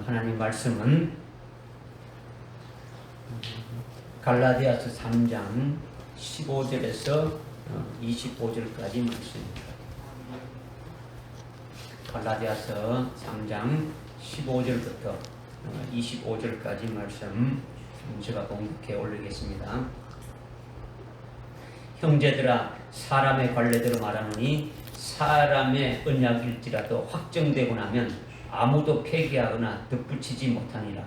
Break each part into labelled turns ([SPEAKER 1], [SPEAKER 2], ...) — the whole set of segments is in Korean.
[SPEAKER 1] 하나님 말씀은 갈라디아서 3장 15절에서 25절까지 말씀입니다. 갈라디아서 3장 15절부터 25절까지 말씀 제가 공독해 올리겠습니다. 형제들아, 사람의 관례대로 말하노니 사람의 언약일지라도 확정되고 나면 아무도 폐기하거나 덧붙이지 못하니라.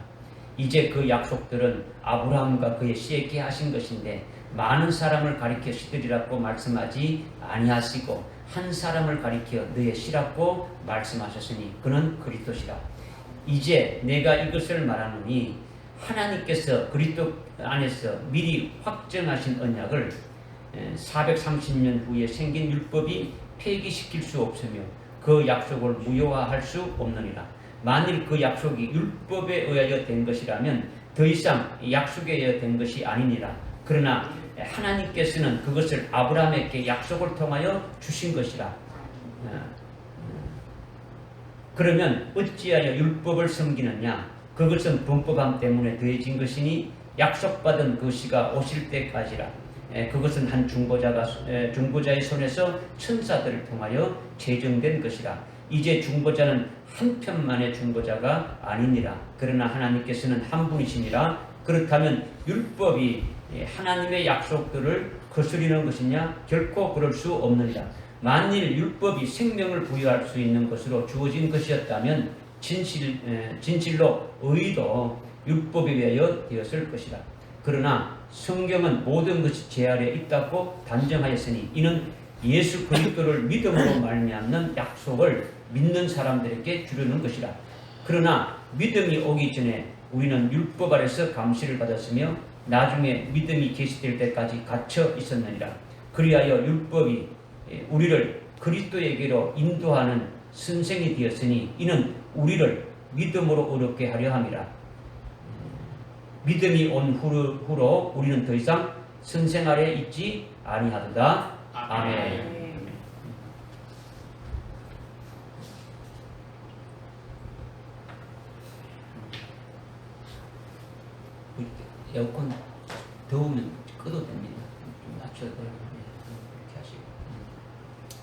[SPEAKER 1] 이제 그 약속들은 아브라함과 그의 씨에게 하신 것인데 많은 사람을 가리켜 씨들이라고 말씀하지 아니하시고 한 사람을 가리켜 너의 씨라고 말씀하셨으니 그는 그리스도시라. 이제 내가 이것을 말하노니 하나님께서 그리스도 안에서 미리 확정하신 언약을 430년 후에 생긴 율법이 폐기시킬 수 없으며 그 약속을 무효화할 수 없느니라. 만일 그 약속이 율법에 의하여 된 것이라면 더 이상 약속에 의하여 된 것이 아니니라. 그러나 하나님께서는 그것을 아브라함에게 약속을 통하여 주신 것이라. 그러면 어찌하여 율법을 섬기느냐? 그것은 범법함 때문에 더해진 것이니 약속받은 그 시가 오실 때까지라. 그것은 한 중보자의 손에서 천사들을 통하여 제정된 것이라. 이제 중보자는 한편만의 중보자가 아니니라. 그러나 하나님께서는 한 분이시니라. 그렇다면 율법이 하나님의 약속들을 거스리는 것이냐? 결코 그럴 수 없느니라. 만일 율법이 생명을 부여할 수 있는 것으로 주어진 것이었다면 진실로 의도 율법에 의하여 되었을 것이라. 그러나 성경은 모든 것이 제 아래에 있다고 단정하였으니 이는 예수 그리스도를 믿음으로 말미암는 약속을 믿는 사람들에게 주려는 것이라. 그러나 믿음이 오기 전에 우리는 율법 아래서 감시를 받았으며 나중에 믿음이 계시될 때까지 갇혀 있었느니라. 그리하여 율법이 우리를 그리스도에게로 인도하는 선생이 되었으니 이는 우리를 믿음으로 의롭게 하려 함이라. 믿음이 온 후로 우리는 더 이상 선생 아래 있지 아니하도다. 아멘. 에어컨 더우면 끄도 됩니다. 좀 낮춰도 그렇게 하시고.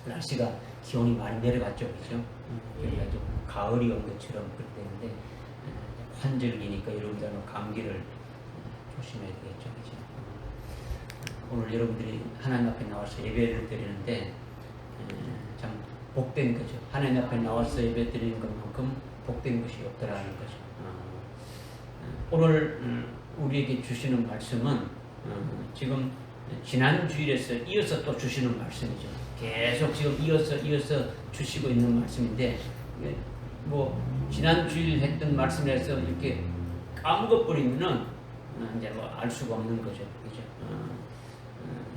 [SPEAKER 1] 날씨가 기온이 많이 내려갔죠, 그렇죠? 그러니까 좀 가을이 온 것처럼 그랬는데 환절기니까 여러분들 감기를 조심해야 되겠죠, 그렇죠? 오늘 여러분들이 하나님 앞에 나와서 예배를 드리는데 참 복된 거죠. 하나님 앞에 나와서 예배 드리는 것만큼 복된 것이 없더라는 거죠. 오늘 우리에게 주시는 말씀은 지금 지난 주일에서 이어서 또 주시는 말씀이죠. 계속 지금 이어서 주시고 있는 말씀인데 뭐 지난 주일 했던 말씀에서 이렇게 까먹어 버리면은 이제 뭐 알 수가 없는 거죠, 그죠?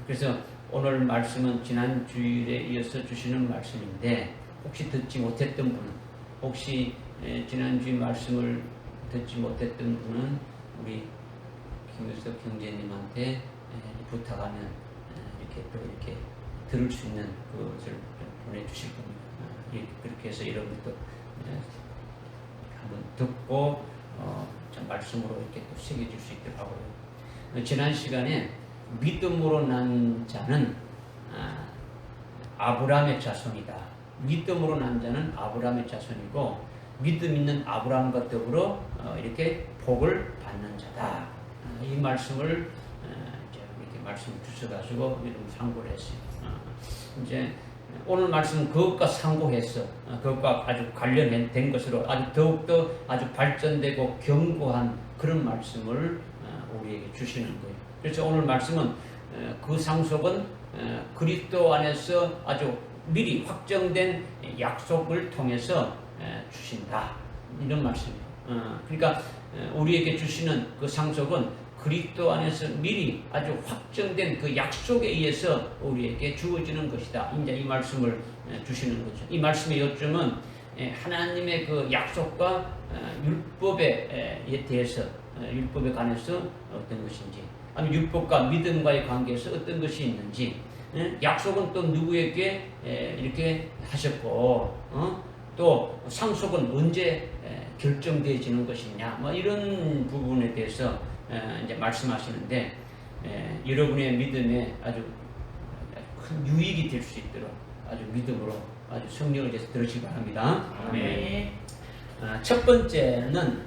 [SPEAKER 1] 그래서 오늘 말씀은 지난 주일에 이어서 주시는 말씀인데 혹시 듣지 못했던 분은 혹시 지난 주일 말씀을 듣지 못했던 분은 우리 김효석 형제님한테 부탁하면 이렇게 들을 수 있는 것을 보내주실 겁니다. 그렇게 해서 여러분도 한번 듣고 말씀으로 이렇게 또 새겨질 수 있도록 하고요. 지난 시간에 믿음으로 난 자는 아브라함의 자손이다. 믿음으로 난 자는 아브라함의 자손이고 믿음 있는 아브라함과 더불어 이렇게 복을 받는 자다. 이 말씀을 이렇게 말씀을 주셔가지고 여러분 상고를 했어요. 이제 오늘 말씀은 그것과 상고해서 그것과 아주 관련된 것으로 아주 더욱더 아주 발전되고 견고한 그런 말씀을 우리에게 주시는 거예요. 그래서 오늘 말씀은 그 상속은 그리스도 안에서 아주 미리 확정된 약속을 통해서 주신다. 이런 말씀이에요. 그러니까 우리에게 주시는 그 상속은 그리스도 안에서 미리 아주 확정된 그 약속에 의해서 우리에게 주어지는 것이다. 이제 이 말씀을 주시는 거죠. 이 말씀의 요점은 하나님의 그 약속과 율법에 대해서 율법에 관해서 어떤 것인지, 아니 율법과 믿음과의 관계에서 어떤 것이 있는지, 약속은 또 누구에게 이렇게 하셨고, 또 상속은 언제 결정되어지는 것이냐, 뭐 이런 부분에 대해서 이제 말씀하시는데, 여러분의 믿음에 아주 큰 유익이 될 수 있도록 아주 믿음으로 아주 성령을 위해서 들으시기 바랍니다.
[SPEAKER 2] 네.
[SPEAKER 1] 첫 번째는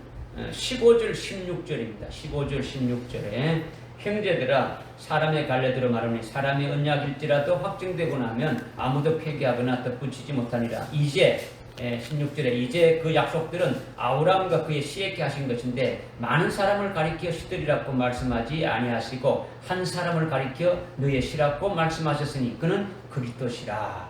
[SPEAKER 1] 15절 16절입니다. 15절 16절에 형제들아 사람의 갈래들어 말하니 사람의 언약일지라도 확정되고 나면 아무도 폐기하거나 덧붙이지 못하니라. 이제 16절에 이제 그 약속들은 아브라함과 그의 씨에게 하신 것인데 많은 사람을 가리켜 씨들이라고 말씀하지 아니하시고 한 사람을 가리켜 너의 씨라고 말씀하셨으니 그는 그리스도시라.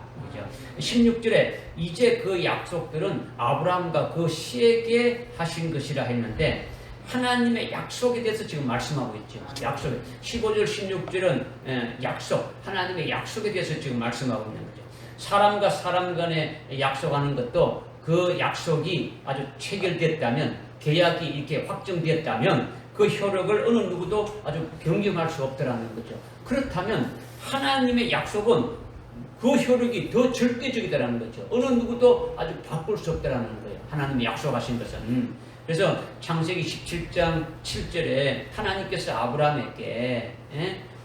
[SPEAKER 1] 16절에 이제 그 약속들은 아브라함과 그 씨에게 하신 것이라 했는데 하나님의 약속에 대해서 지금 말씀하고 있죠. 약속. 15절 16절은 약속, 하나님의 약속에 대해서 지금 말씀하고 있는 거죠. 사람과 사람 간에 약속하는 것도 그 약속이 아주 체결됐다면, 계약이 이렇게 확정되었다면 그 효력을 어느 누구도 아주 변경할 수 없더라는 거죠. 그렇다면 하나님의 약속은 그 효력이 더 절대적이다라는 거죠. 어느 누구도 아주 바꿀 수 없다라는 거예요. 하나님이 약속하신 것은. 그래서 창세기 17장 7절에 하나님께서 아브라함에게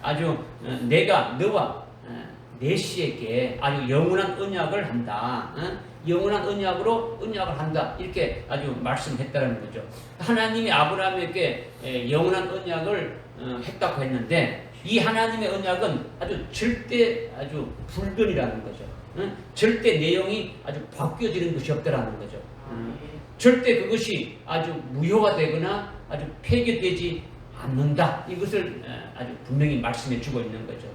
[SPEAKER 1] 아주 내가 너와 내 씨에게 아주 영원한 언약을 한다. 영원한 언약으로 언약을 한다. 이렇게 아주 말씀했다는 거죠. 하나님이 아브라함에게 영원한 언약을 했다고 했는데 이 하나님의 언약은 아주 절대 아주 불변이라는 거죠. 절대 내용이 아주 바뀌어지는 것이 없다라는 거죠. 절대 그것이 아주 무효화되거나 아주 폐기되지 않는다. 이것을 아주 분명히 말씀해 주고 있는 거죠.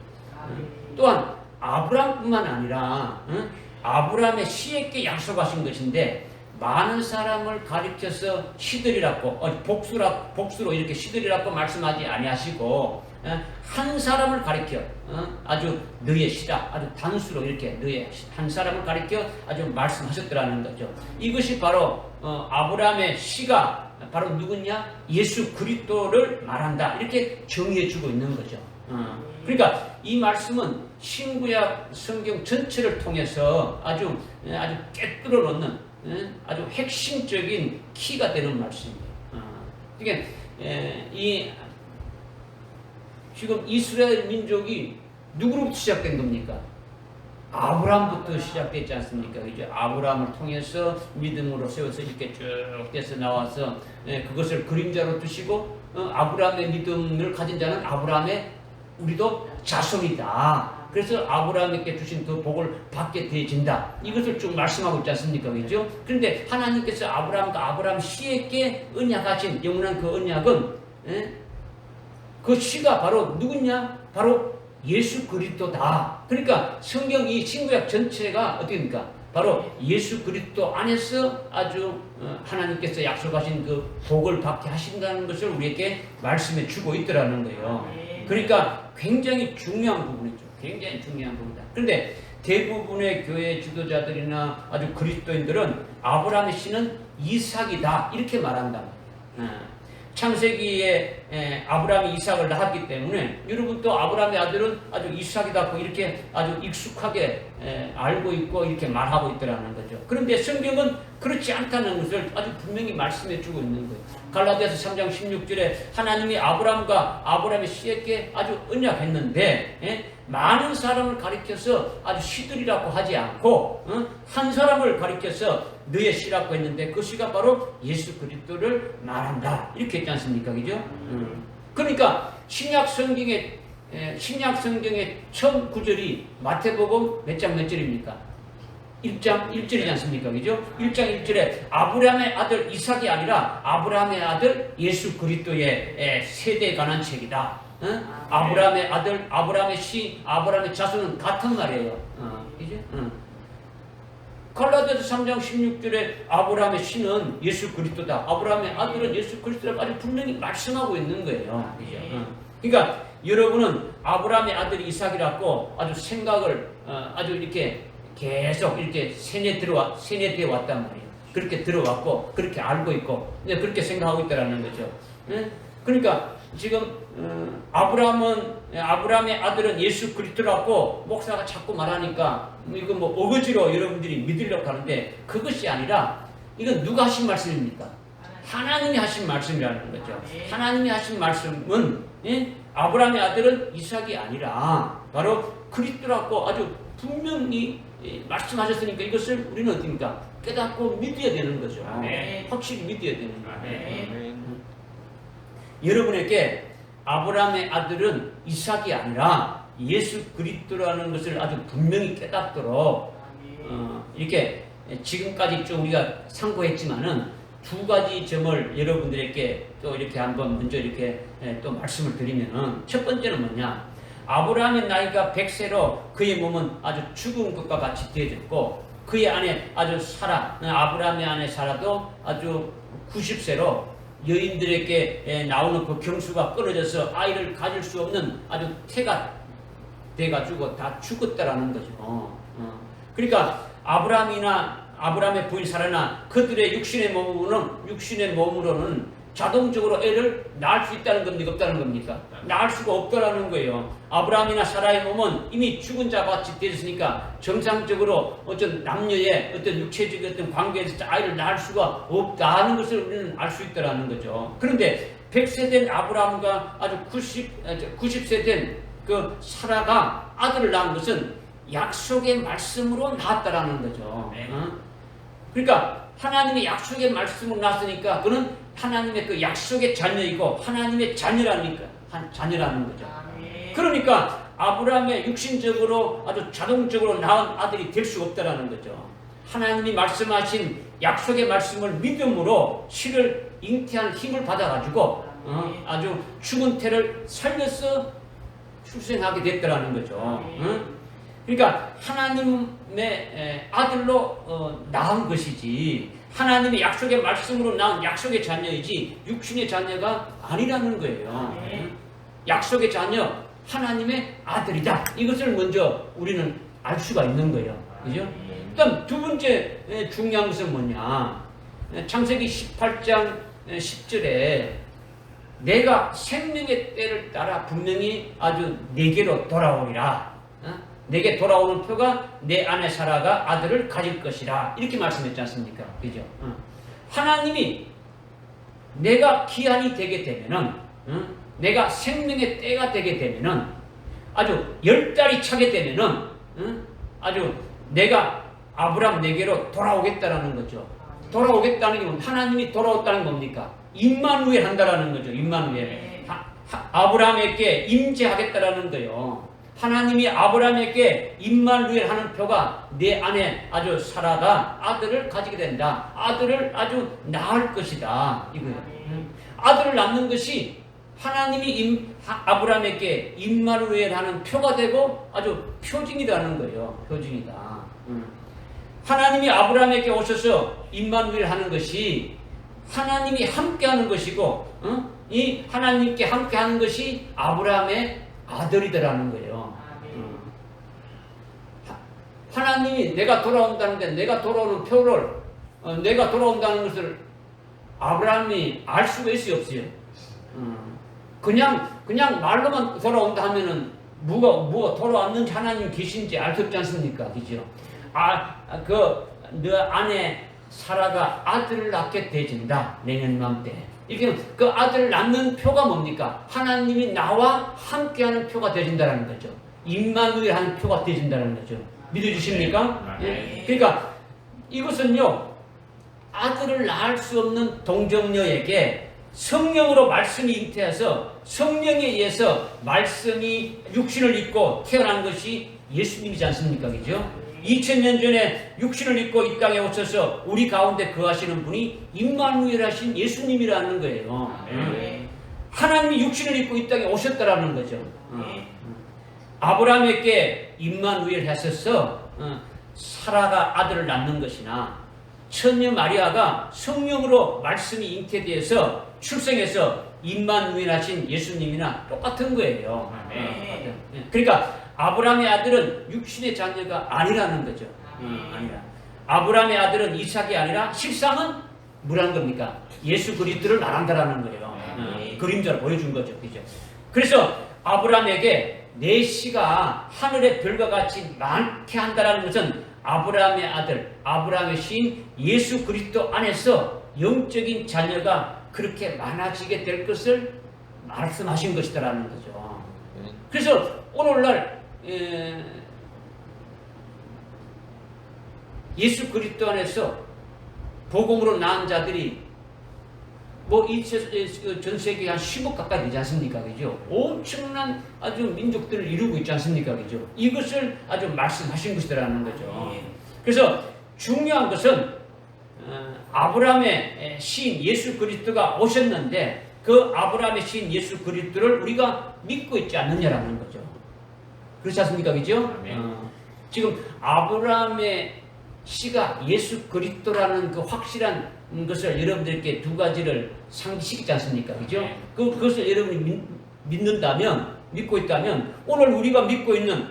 [SPEAKER 1] 또한 아브라함뿐만 아니라 아브라함의 씨에게 약속하신 것인데 많은 사람을 가리켜서 시들이라고 복수로 이렇게 시들이라고 말씀하지 아니하시고 한 사람을 가리켜 아주 너의 씨다, 아주 단수로 이렇게 너의 한 사람을 가리켜 아주 말씀하셨더라는 거죠. 이것이 바로 아브라함의 씨가 바로 누구냐? 예수 그리스도를 말한다. 이렇게 정의해주고 있는 거죠. 그러니까 이 말씀은 신구약 성경 전체를 통해서 아주 깨뚫어 놓는 아주 핵심적인 키가 되는 말씀이에요. 그러니까 지금 이스라엘 민족이 누구로부터 시작된 겁니까? 아브라함부터 시작됐지 않습니까? 이제 아브라함을 통해서 믿음으로 세워서 이렇게 쭉 돼서 나와서 그것을 그림자로 두시고 아브라함의 믿음을 가진 자는 아브라함의 우리도 자손이다. 그래서 아브라함에게 주신 그 복을 받게 되어진다. 이것을 쭉 말씀하고 있지 않습니까? 그죠? 그런데 하나님께서 아브라함과 아브라함 씨에게 언약하신 영원한 그 언약은 그 씨가 바로 누구냐? 바로 예수 그리스도다. 그러니까 성경 이 신구약 전체가 어떻게 됩니까? 바로 예수 그리스도 안에서 아주 하나님께서 약속하신 그 복을 받게 하신다는 것을 우리에게 말씀해 주고 있더라는 거예요. 그러니까 굉장히 중요한 부분이죠. 굉장히 중요한 부분이다. 그런데 대부분의 교회 지도자들이나 아주 그리스도인들은 아브라함의 씨는 이삭이다 이렇게 말한다. 창세기에 아브라함이 이삭을 낳았기 때문에 여러분 또 아브라함의 아들은 아주 이삭이다 이렇게 아주 익숙하게 알고 있고 이렇게 말하고 있더라는 거죠. 그런데 성경은 그렇지 않다는 것을 아주 분명히 말씀해 주고 있는 거예요. 갈라디아서 3장 16절에 하나님이 아브라함과 아브라함의 씨에게 아주 언약했는데 많은 사람을 가리켜서 아주 씨들이라고 하지 않고 한 사람을 가리켜서 너의 씨라고 했는데 그 씨가 바로 예수 그리스도를 말한다 이렇게 했지 않습니까? 그죠? 그러니까 신약 성경의 처음 구절이 마태복음 몇 장 몇 절입니까? 1장 1절이지 않습니까? 그죠? 1장 1절에 아브라함의 아들 이삭이 아니라 아브라함의 아들 예수 그리스도의 세대에 관한 책이다. 아브라함의 아들, 아브라함의 씨, 아브라함의 자손은 같은 말이에요. 그죠? 갈라디아서 3장 16절에 아브라함의 씨는 예수 그리스도다. 아브라함의 아들은 예수 그리스도라고 아주 분명히 말씀하고 있는 거예요. 그죠? 그러니까 여러분은 아브라함의 아들이 이삭이라고 아주 생각을 아주 이렇게 계속 이렇게 세뇌되어 왔단 말이에요. 그렇게 들어왔고 그렇게 알고 있고 그렇게 생각하고 있다는 거죠. 그러니까 지금 아브라함의 아들은 예수 그리스도라고 목사가 자꾸 말하니까 이거 뭐 어거지로 여러분들이 믿으려고 하는데 그것이 아니라 이건 누가 하신 말씀입니까? 하나님이 하신 말씀이라는 거죠. 하나님이 하신 말씀은 아브라함의 아들은 이삭이 아니라 바로 그리스도라고 아주 분명히 말씀하셨으니까 이것을 우리는 어떻습니까? 깨닫고 믿어야 되는 거죠. 확실히 믿어야 되는 거예요. 여러분에게 아브라함의 아들은 이삭이 아니라 예수 그리스도라는 것을 아주 분명히 깨닫도록 이렇게 지금까지 좀 우리가 상고했지만은 두 가지 점을 여러분들에게 또 이렇게 한번 먼저 이렇게 또 말씀을 드리면은 첫 번째는 뭐냐? 아브라함의 나이가 100세로 그의 몸은 아주 죽은 것과 같이 되어졌고 그의 아내 아주 사라, 아브라함의 아내 사라도 아주 90세로 여인들에게 나오는 그 경수가 끊어져서 아이를 가질 수 없는 아주 태가 돼가지고 다 죽었다라는 거죠. 그러니까 아브라함의 부인 사라나 그들의 육신의 몸으로는 자동적으로 애를 낳을 수 있다는 겁니까? 없다는 겁니까? 낳을 수가 없다라는 거예요. 아브라함이나 사라의 몸은 이미 죽은 자 같이 되었으니까 정상적으로 어떤 남녀의 어떤 육체적인 어떤 관계에서 아이를 낳을 수가 없다는 것을 우리는 알 수 있다라는 거죠. 그런데 100세 된 아브라함과 아주 90세 된 그 사라가 아들을 낳은 것은 약속의 말씀으로 낳았다라는 거죠. 그러니까 하나님의 약속의 말씀으로 낳았으니까 그는 하나님의 그 약속의 자녀이고 하나님의 자녀라는 거죠. 그러니까 아브라함의 육신적으로 아주 자동적으로 낳은 아들이 될 수 없다라는 거죠. 하나님이 말씀하신 약속의 말씀을 믿음으로 실을 잉태한 힘을 받아가지고 아주 죽은 태를 살려서 출생하게 됐다라는 거죠. 그러니까 하나님의 아들로 낳은 것이지 하나님의 약속의 말씀으로 낳은 약속의 자녀이지 육신의 자녀가 아니라는 거예요. 약속의 자녀 하나님의 아들이다. 이것을 먼저 우리는 알 수가 있는 거예요. 그죠? 그다음 두 번째 중요한 것은 뭐냐? 창세기 18장 10절에 내가 생명의 때를 따라 분명히 아주 내게로 돌아오리라. 내게 돌아오는 표가 내 아내 사라가 아들을 가질 것이라. 이렇게 말씀했지 않습니까? 그죠? 하나님이 내가 기한이 되게 되면은, 내가 생명의 때가 되게 되면은, 아주 10달이 차게 되면은, 아주 내가 아브라함 내게로 돌아오겠다라는 거죠. 돌아오겠다는 게 뭡니까? 하나님이 돌아왔다는 겁니까? 임마누엘 한다라는 거죠. 임마누엘. 아브라함에게 임재하겠다라는 거예요. 하나님이 아브라함에게 임마누엘 하는 표가 내 안에 아주 사라가 아들을 가지게 된다. 아들을 아주 낳을 것이다. 이거예요. 아들을 낳는 것이 하나님이 아브라함에게 임마누엘 하는 표가 되고 아주 표징이라는 거예요. 표징이다. 하나님이 아브라함에게 오셔서 임마누엘 하는 것이 하나님이 함께하는 것이고, 이 하나님께 함께하는 것이 아브라함의 아들이더라는 거예요. 하나님이 내가 돌아온다는데 내가 돌아오는 표를 내가 돌아온다는 것을 아브라함이 알 수가 있어요, 없어요? 그냥 말로만 돌아온다 하면은 뭐가 돌아왔는지 하나님 계신지 알 수 없지 않습니까? 그죠? 너 아내 사라가 아들을 낳게 되진다. 내년 맘때. 이게 그 아들을 낳는 표가 뭡니까? 하나님이 나와 함께하는 표가 되진다는 거죠. 임마누엘 하는 표가 되진다는 거죠. 믿어주십니까? 네. 그러니까 이것은요, 아들을 낳을 수 없는 동정녀에게 성령으로 말씀이 잉태해서 성령에 의해서 말씀이 육신을 입고 태어난 것이 예수님이지 않습니까? 그죠? 2000년 전에 육신을 입고 이 땅에 오셔서 우리 가운데 거하시는 분이 임마누엘 하신 예수님이라는 거예요. 하나님이 육신을 입고 이 땅에 오셨다라는 거죠. 아브라함에게 임마누엘 하셔서 사라가 아들을 낳는 것이나 처녀 마리아가 성령으로 말씀이 잉태되어서 출생해서 임마누엘 하신 예수님이나 똑같은 거예요. 그러니까 아브라함의 아들은 육신의 자녀가 아니라는 거죠. 아니라. 아브라함의 아들은 이삭이 아니라 실상은 뭐라는 겁니까? 예수 그리스도를 말한다라는 거예요. 그림자를 보여준 거죠. 그죠? 그래서 아브라함에게 내 씨가 하늘의 별과 같이 많게 한다라는 것은 아브라함의 아들, 아브라함의 신 예수 그리스도 안에서 영적인 자녀가 그렇게 많아지게 될 것을 말씀하신 것이다라는 거죠. 그래서 오늘날 예수 그리스도 안에서 복음으로 낳은 자들이 뭐 전 세계에 한 10억 가까이 되지 않습니까? 그죠? 엄청난 아주 민족들을 이루고 있지 않습니까? 그죠? 이것을 아주 말씀하신 것이라는 거죠. 그래서 중요한 것은 아브라함의 신 예수 그리스도가 오셨는데 그 아브라함의 신 예수 그리스도를 우리가 믿고 있지 않느냐라는 거죠. 그렇지 않습니까? 그죠? 지금 아브라함의 씨가 예수 그리스도라는 그 확실한 것을 여러분들께 두 가지를 상기시키지 않습니까? 그죠? 그것을 여러분이 믿는다면, 믿고 있다면, 오늘 우리가 믿고 있는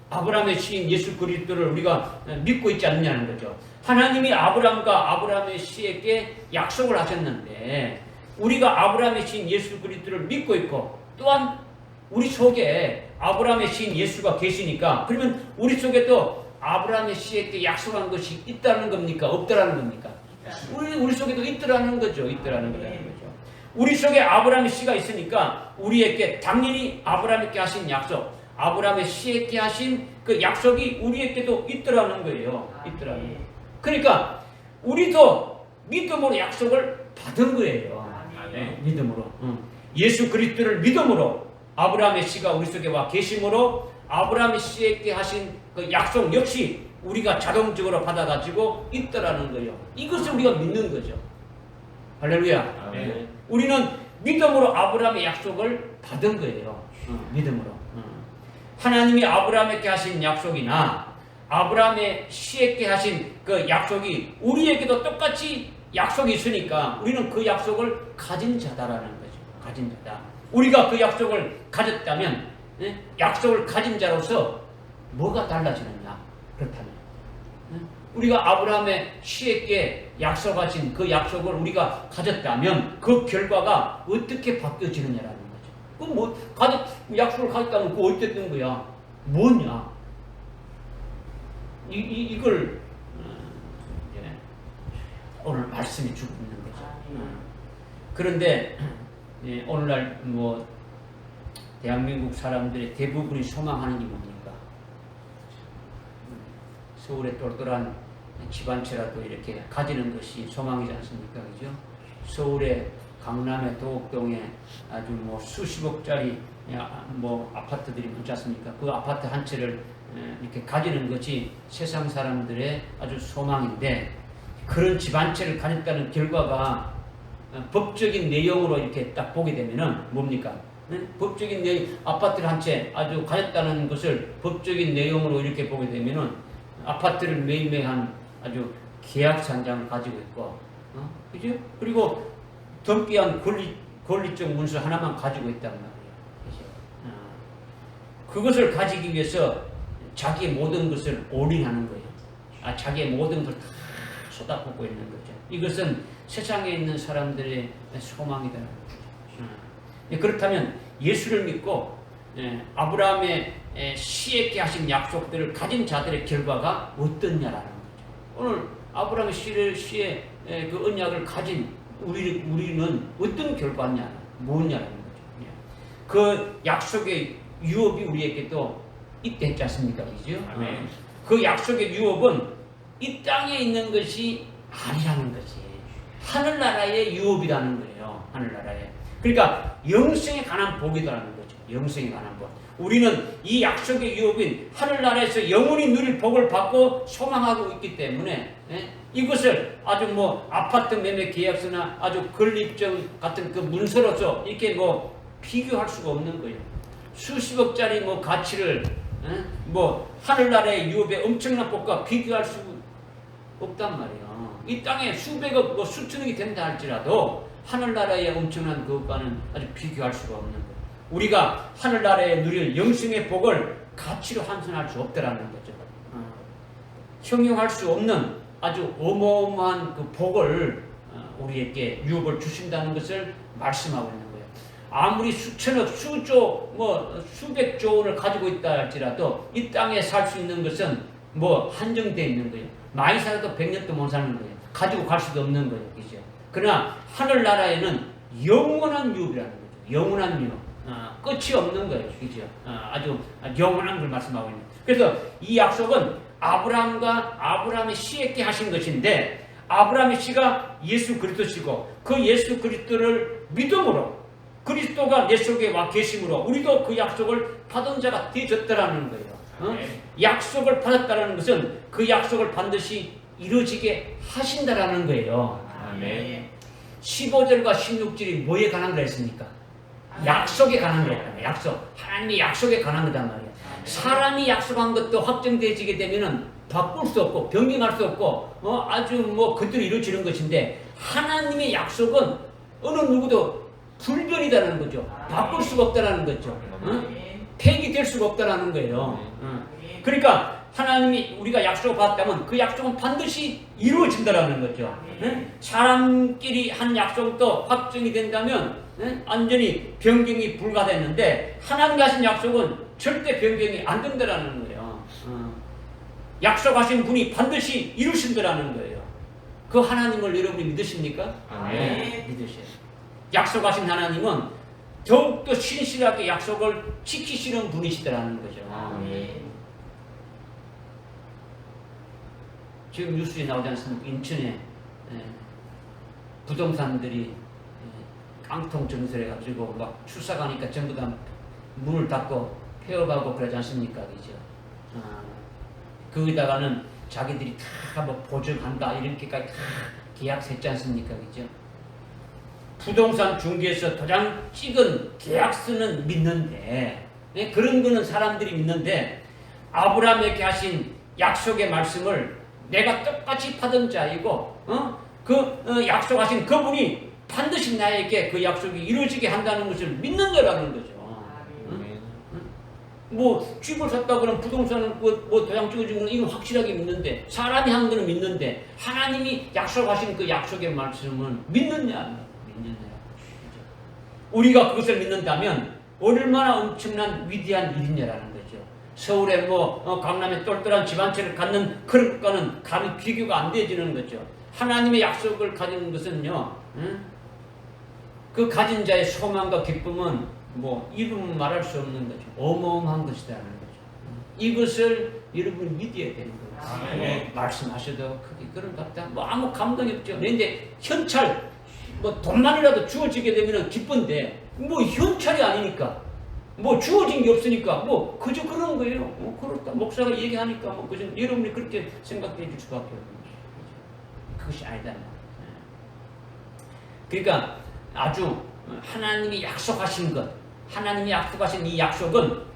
[SPEAKER 1] 아브라함의 씨인 예수 그리스도를 우리가 믿고 있지 않느냐는 거죠. 하나님이 아브라함과 아브라함의 씨에게 약속을 하셨는데, 우리가 아브라함의 씨인 예수 그리스도를 믿고 있고, 또한 우리 속에 아브라함의 씨인 예수가 계시니까, 그러면 우리 속에 또 아브라함의 씨에게 약속한 것이 있다는 겁니까? 없다라는 겁니까? 우리 속에도 있더라는 거죠. 있더라는 거죠. 우리 속에 아브라함의 씨가 있으니까 우리에게 당연히 아브라함에게 하신 약속, 아브라함의 씨에게 하신 그 약속이 우리에게도 있더라는 거예요. 있더라는 거예요. 그러니까 우리도 믿음으로 약속을 받은 거예요. 믿음으로. 예수 그리스도를 믿음으로 아브라함의 씨가 우리 속에 와 계심으로 아브라함의 씨에게 하신 그 약속 역시 우리가 자동적으로 받아가지고 있더라는 거예요. 이것을 우리가 믿는 거죠. 할렐루야. 우리는 믿음으로 아브라함의 약속을 받은 거예요. 믿음으로. 하나님이 아브라함에게 하신 약속이나 아브라함의 씨에게 하신 그 약속이 우리에게도 똑같이 약속이 있으니까 우리는 그 약속을 가진 자다라는 거죠. 가진 자다. 우리가 그 약속을 가졌다면 약속을 가진 자로서 뭐가 달라지느냐? 그렇다면 우리가 아브라함의 씨에게 약속하신 그 약속을 우리가 가졌다면 그 결과가 어떻게 바뀌어지느냐라는 거죠. 약속을 가졌다면 그거 어땠던 거야? 뭐냐? 이걸 오늘 말씀이 주고 있는 거죠. 그런데 오늘날 대한민국 사람들의 대부분이 소망하는 게 뭡니까? 서울에 똘똘한 집안채라도 이렇게 가지는 것이 소망이지 않습니까? 그죠? 서울의 강남의 도곡동에 아주 수십억짜리 아파트들이 많지 않습니까? 그 아파트 한 채를 이렇게 가지는 것이 세상 사람들의 아주 소망인데 그런 집 한 채를 가졌다는 결과가 법적인 내용으로 이렇게 딱 보게 되면은 뭡니까? 법적인 내용, 아파트를 한 채 아주 가졌다는 것을 법적인 내용으로 이렇게 보게 되면은 아파트를 매매한 아주 계약서 한 장을 가지고 있고, 그죠? 그리고 등기한 권리적 문서 하나만 가지고 있단 말이에요. 그죠? 그것을 가지기 위해서 자기의 모든 것을 올인하는 거예요. 자기의 모든 걸 다 쏟아붓고 있는 거죠. 이것은 세상에 있는 사람들의 소망이다라는 거죠. 그렇다면 예수를 믿고 아브라함의 씨에게 하신 약속들을 가진 자들의 결과가 어떻냐라는 거죠. 오늘 아브라함의 씨의 그 언약을 가진 우리는 어떤 결과냐, 뭐냐라는 거죠. 그 약속의 유업이 우리에게도 있다 했지 않습니까? 그죠? 그 약속의 유업은 이 땅에 있는 것이 아니라는 거지. 하늘나라의 유업이라는 거예요. 하늘나라에. 그러니까 영생에 관한 복이라는 거죠. 영생에 관한 복. 우리는 이 약속의 유업인 하늘나라에서 영원히 누릴 복을 받고 소망하고 있기 때문에 이것을 아주 아파트 매매 계약서나 아주 건립증 같은 그 문서로서 이렇게 비교할 수가 없는 거예요. 수십억짜리 가치를 하늘나라의 유업의 엄청난 복과 비교할 수 없단 말이에요. 이 땅에 수백억, 수천억이 된다 할지라도 하늘나라의 엄청난 그것과는 아주 비교할 수가 없는 거예요. 우리가 하늘나라에 누릴 영생의 복을 가치로 환산할 수 없다라는 거죠. 형용할 수 없는 아주 어마어마한 그 복을 우리에게 유업을 주신다는 것을 말씀하고 있는 거예요. 아무리 수천억, 수조, 수백조 원을 가지고 있다 할지라도 이 땅에 살 수 있는 것은 뭐 한정되어 있는 거예요. 많이 살아도 100년도 못 사는 거예요. 가지고 갈 수도 없는 거예요. 그죠? 그러나 하늘나라에는 영원한 유업이라는 거죠. 영원한 유업. 끝이 없는 거예요. 그죠? 아주 영원한 걸 말씀하고 있는. 그래서 이 약속은 아브라함의 씨에게 하신 것인데, 아브라함의 씨가 예수 그리스도시고, 그 예수 그리스도를 믿음으로 그리스도가 내 속에 와 계심으로 우리도 그 약속을 받은 자가 되어졌다라는 거예요. 약속을 받았다라는 것은 그 약속을 반드시 이루어지게 하신다라는 거예요.
[SPEAKER 2] 아멘.
[SPEAKER 1] 15절과 16절이 뭐에 관한 거라 했습니까? 약속에 관한 거예요. 약속. 하나님의 약속에 관한 거단 말이에요. 사람이 약속한 것도 확정되어지게 되면은 바꿀 수 없고 변경할 수 없고 아주 뭐 그대로 이루어지는 것인데, 하나님의 약속은 어느 누구도 불변이다라는 거죠. 바꿀 수가 없다라는 거죠. 폐기될 수가 없다라는 거예요. 그러니까 하나님이 우리가 약속을 받았다면 그 약속은 반드시 이루어진다라는 거죠. 사람끼리 한 약속도 확정이 된다면 완전히 변경이 불가됐는데, 하나님이 하신 약속은 절대 변경이 안 된다라는 거예요. 약속하신 분이 반드시 이루신다라는 거예요. 그 하나님을 여러분이 믿으십니까? 네, 믿으셔요. 약속하신 하나님은 더욱더 신실하게 약속을 지키시는 분이시더라는 거죠. 지금 뉴스에 나오지 않습니까? 인천에 부동산들이 깡통 증설해가지고 막 출사 가니까 전부 다 문을 닫고 폐업하고 그러지 않습니까? 그죠? 거기다가는 자기들이 다 뭐 보증한다 이렇게까지 다 계약서 했지 않습니까? 그죠? 부동산 중개에서 도장 찍은 계약서는 믿는데, 그런 거는 사람들이 믿는데, 아브라함에게 하신 약속의 말씀을 내가 똑같이 받은 자이고, 약속하신 그분이 반드시 나에게 그 약속이 이루어지게 한다는 것을 믿는 거라는 거죠. 뭐 집을 샀다 그러면 부동산은 뭐 도장 찍어준 거는 이건 확실하게 믿는데, 사람이 한 거는 믿는데, 하나님이 약속하신 그 약속의 말씀은 믿느냐? 우리가 그것을 믿는다면 얼마나 엄청난 위대한 일이냐라는 거죠. 서울에 강남에 똘똘한 집 한 채를 갖는 그런 것과는 감히 비교가 안 되어지는 거죠. 하나님의 약속을 가지는 것은요, 그 가진 자의 소망과 기쁨은 뭐 이루면 말할 수 없는 거죠. 어마어마한 것이라는 거죠. 이것을 여러분이 믿어야 되는 거예요. 말씀하셔도 크게 그런 것 같다. 뭐 아무 감동이 없죠. 그런데 현찰 뭐 돈만이라도 주어지게 되면 기쁜데, 뭐 현찰이 아니니까, 뭐 주어진 게 없으니까 뭐 그저 그런 거예요. 그렇다 목사가 얘기하니까 뭐 그저 여러분이 그렇게 생각해 줄 수밖에 없는 거죠. 그것이 아니다. 그러니까 아주 하나님이 약속하신 것, 하나님이 약속하신 이 약속은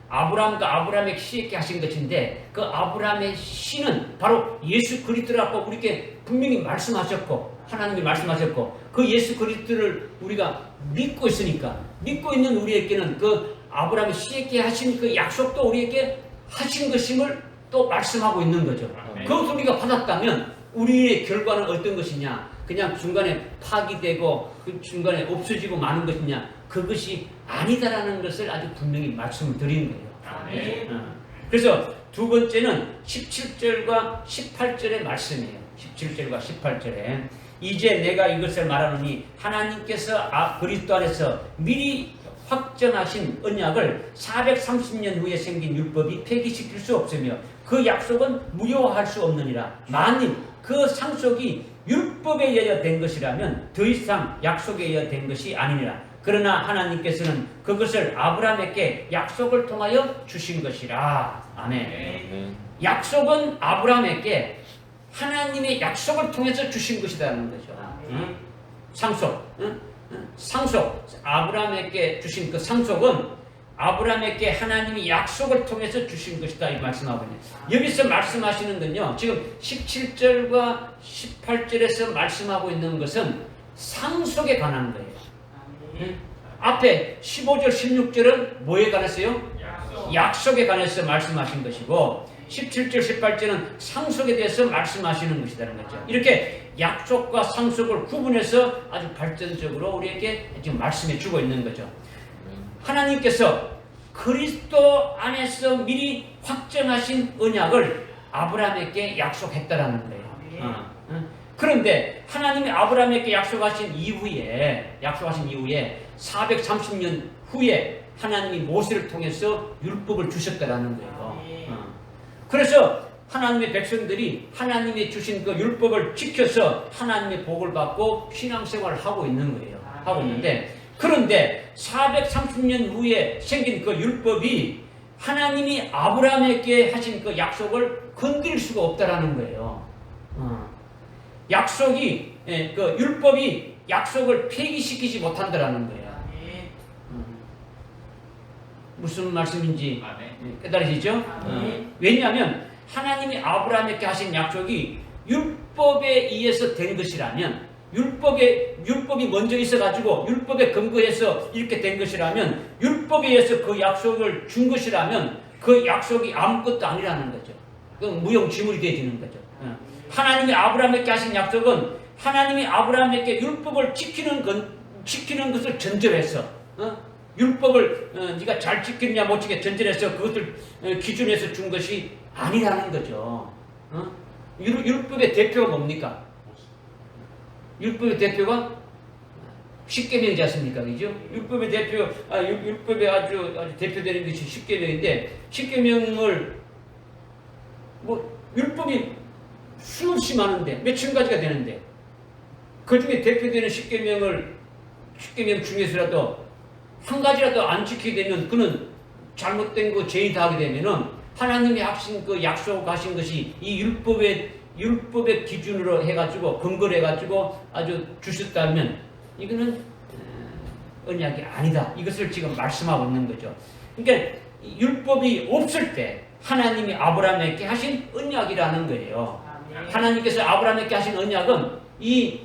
[SPEAKER 1] 아브라함과 아브라함의 씨에게 하신 것인데, 그 아브라함의 씨는 바로 예수 그리스도라고 우리에게 분명히 말씀하셨고, 하나님이 말씀하셨고, 그 예수 그리스도를 우리가 믿고 있으니까, 믿고 있는 우리에게는 그 아브라함의 씨에게 하신 그 약속도 우리에게 하신 것임을 또 말씀하고 있는 거죠. 그것을 우리가 받았다면 우리의 결과는 어떤 것이냐? 그냥 중간에 파기되고 그 중간에 없어지고 마는 것이냐? 그것이 아니다라는 것을 아주 분명히 말씀을 드리는 거예요. 그래서 두 번째는 17절과 18절의 말씀이에요. 17절과 18절에 이제 내가 이것을 말하노니 하나님께서 그리스도 안에서 미리 확정하신 언약을 430년 후에 생긴 율법이 폐기시킬 수 없으며 그 약속은 무효할 수 없느니라. 만일 그 상속이 율법에 의하여 된 것이라면 더 이상 약속에 의하여 된 것이 아니니라. 그러나 하나님께서는 그것을 아브라함에게 약속을 통하여 주신 것이라. 아멘. 약속은 아브라함에게 하나님의 약속을 통해서 주신 것이라는 거죠. 상속. 아브라함에게 주신 그 상속은 아브라함에게 하나님이 약속을 통해서 주신 것이다 이 말씀하고 있네요. 여기서 말씀하시는 건요, 지금 17절과 18절에서 말씀하고 있는 것은 상속에 관한 거예요. 앞에 15절, 16절은 뭐에 관해서요? 약속에 관해서 말씀하신 것이고, 17절, 18절은 상속에 대해서 말씀하시는 것이라는 거죠. 이렇게 약속과 상속을 구분해서 아주 발전적으로 우리에게 지금 말씀해 주고 있는 거죠. 하나님께서 그리스도 안에서 미리 확정하신 언약을 아브라함에게 약속했다라는 거예요. 그런데 하나님이 아브라함에게 약속하신 이후에 430년 후에 하나님이 모세를 통해서 율법을 주셨다라는 거예요. 그래서 하나님의 백성들이 하나님이 주신 그 율법을 지켜서 하나님의 복을 받고 신앙생활을 하고 있는 거예요. 하고 있는데, 그런데 430년 후에 생긴 그 율법이 하나님이 아브라함에게 하신 그 약속을 건드릴 수가 없다라는 거예요. 약속이, 그 율법이 약속을 폐기시키지 못한다라는 거예요. 무슨 말씀인지 깨달으시죠? 왜냐하면 하나님이 아브라함에게 하신 약속이 율법에 의해서 된 것이라면, 율법이 먼저 있어가지고 율법에 근거해서 이렇게 된 것이라면, 율법에 의해서 그 약속을 준 것이라면 그 약속이 아무것도 아니라는 거죠. 그 무용지물이 되어지는 거죠. 하나님이 아브라함에게 하신 약속은 하나님이 아브라함에게 율법을 지키는 것을 전제해서, 율법을 네가 잘 지키느냐 못 지키느냐 전제해서 그것을 기준해서 준 것이 아니라는 거죠. 율법의 대표가 뭡니까? 율법의 대표가 십계명이지 않습니까? 그죠? 율법의 율법에 아주 대표되는 것이 십계명인데, 십계명을 율법이 수없이 많은데 몇천 가지가 되는데, 그 중에 대표되는 십계명 중에서라도 한 가지라도 안 지키게 되면 그는 잘못된 거 죄인 다 하게 되면은 하나님이 하신 그 약속하신 것이 이 율법의 기준으로 해가지고 근거를 해가지고 아주 주셨다면 이거는 언약이 아니다. 이것을 지금 말씀하고 있는 거죠. 그러니까 율법이 없을 때 하나님이 아브라함에게 하신 언약이라는 거예요. 하나님께서 아브라함에게 하신 언약은 이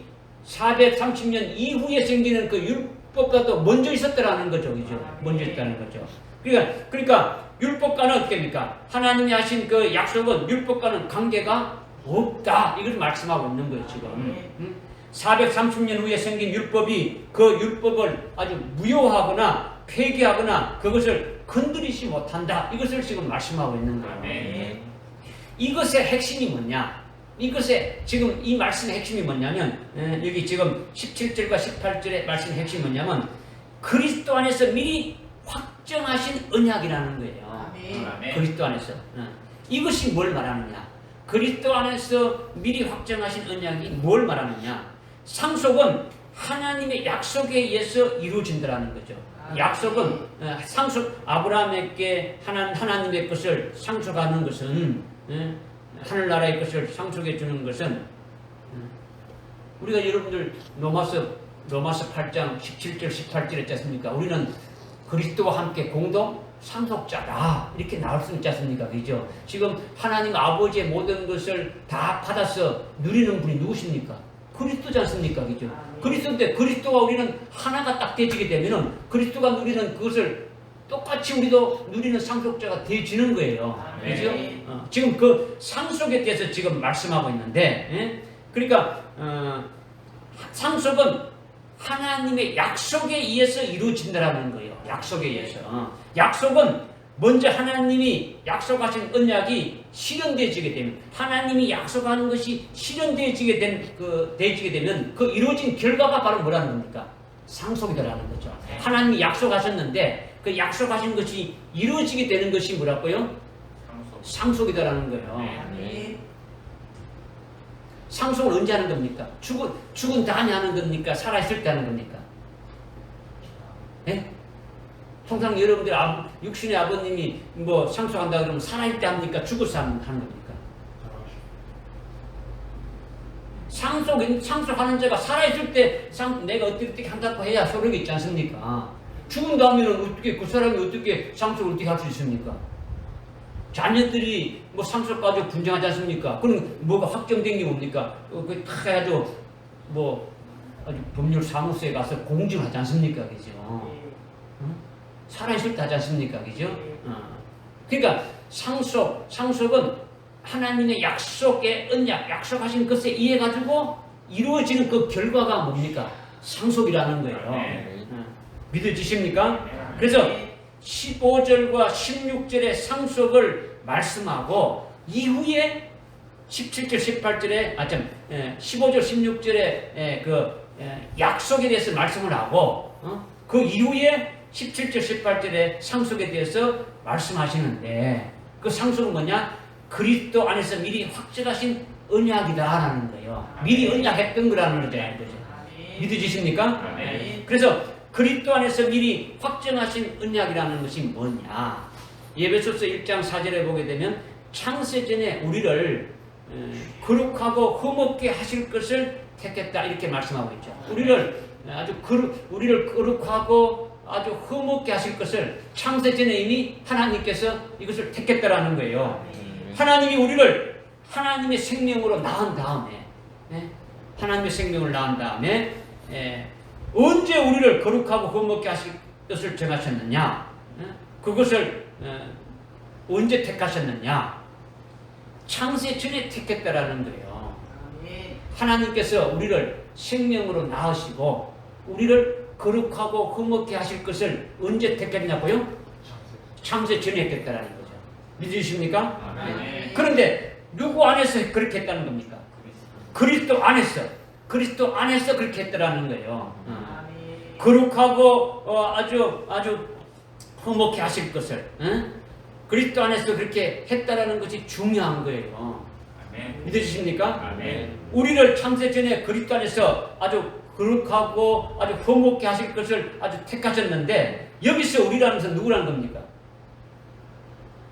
[SPEAKER 1] 430년 이후에 생기는 그 율법과도 먼저 있었다라는 거죠. 그죠? 먼저 있다는 거죠. 그러니까 율법과는 어떻게입니까? 하나님이 하신 그 약속은 율법과는 관계가 없다. 이걸 말씀하고 있는 거예요, 지금. 430년 후에 생긴 율법이 그 율법을 아주 무효하거나 폐기하거나 그것을 건드리지 못한다. 이것을 지금 말씀하고 있는 거예요. 이것의 핵심이 뭐냐? 지금 이 말씀의 핵심이 뭐냐면, 여기 지금 17절과 18절의 말씀의 핵심이 뭐냐면, 그리스도 안에서 미리 확정하신 언약이라는 거예요. 그리스도 안에서. 이것이 뭘 말하느냐? 그리스도 안에서 미리 확정하신 언약이 뭘 말하느냐? 상속은 하나님의 약속에 의해서 이루어진다는 거죠. 약속은 아브라함에게 하나님의 것을 상속하는 것은, 하늘나라의 것을 상속해 주는 것은, 우리가 여러분들 로마서 8장 17절 18절 했지 않습니까? 우리는 그리스도와 함께 공동 상속자다, 이렇게 나올 수 있지 않습니까? 그죠? 지금 하나님 아버지의 모든 것을 다 받아서 누리는 분이 누구십니까? 그리스도지 않습니까? 그죠? 그리스도인데 그리스도와 우리는 하나가 딱 되지게 되면은 그리스도가 누리는 그것을 똑같이 우리도 누리는 상속자가 되어지는 거예요. 그죠? 지금 그 상속에 대해서 지금 말씀하고 있는데, 그러니까 상속은 하나님의 약속에 의해서 이루어진다라는 거예요. 약속에 의해서. 약속은 먼저 하나님이 약속하신 언약이 실현되어지게 되면, 하나님이 약속하는 것이 실현되어지게 되면 그 이루어진 결과가 바로 뭐라는 겁니까? 상속이라는 거죠. 하나님이 약속하셨는데 그 약속하신 것이 이루어지게 되는 것이 뭐라고요? 상속이다라는 거예요. 상속을 언제 하는 겁니까? 죽은 다음에 하는 겁니까? 살아있을 때 하는 겁니까? 네? 통상 여러분들 육신의 아버님이 뭐 상속한다 그러면 살아있을 때 합니까? 죽어서 하는 겁니까? 상속하는 자가 살아있을 때 내가 어떻게 한다고 해야 소득이 있지 않습니까? 죽은 다음에는 어떻게 그 사람이 어떻게 상속을 어떻게 할 수 있습니까? 자녀들이 뭐 상속 가지고 분쟁하지 않습니까? 그럼 뭐가 확정된 게 뭡니까? 그 다 해가지고 뭐 아주 법률 사무소에 가서 공증하지 않습니까? 그죠? 살아있을 때 하지 않습니까? 그죠? 그러니까 상속은 하나님의 약속의 언약, 약속하신 것에 의해 가지고 이루어지는 그 결과가 뭡니까? 상속이라는 거예요. 믿어지십니까? 그래서 15절과 16절의 상속을 말씀하고 이후에 17절, 18절에 15절, 16절에 약속에 대해서 말씀을 하고 그 이후에 17절, 18절에 상속에 대해서 말씀하시는데 그 상속은 뭐냐? 그리스도 안에서 미리 확정하신 언약이다라는 거예요. 미리 언약했던 거라는 거죠. 믿으시십니까? 그래서 그리스도 안에서 미리 확정하신 언약이라는 것이 뭐냐? 에베소서 1장 4절에 보게 되면 창세전에 우리를 거룩하고 흠없게 하실 것을 택했다 이렇게 말씀하고 있죠. 우리를 거룩하고 아주 흠없게 하실 것을 창세전에 이미 하나님께서 이것을 택했다라는 거예요. 하나님이 우리를 하나님의 생명으로 낳은 다음에 하나님의 생명을 낳은 다음에 언제 우리를 거룩하고 흠없게 하실 것을 정하셨느냐? 그것을 언제 택하셨느냐? 창세 전에 택했다라는 거예요. 하나님께서 우리를 생명으로 낳으시고 우리를 거룩하고 흠없게 하실 것을 언제 택했냐고요? 창세 전에 했겠다라는 거죠. 믿으십니까? 그런데 누구 안에서 그렇게 했다는 겁니까? 그리스도 안에서 그렇게 했다라는 거예요. 거룩하고 아주 흠없게 하실 것을 그리스도 안에서 그렇게 했다라는 것이 중요한 거예요. 믿으십니까? 우리를 창세 전에 그리스도 안에서 아주 거룩하고 아주 흠없게 하실 것을 아주 택하셨는데 여기서 우리라면서 누구라는 겁니까?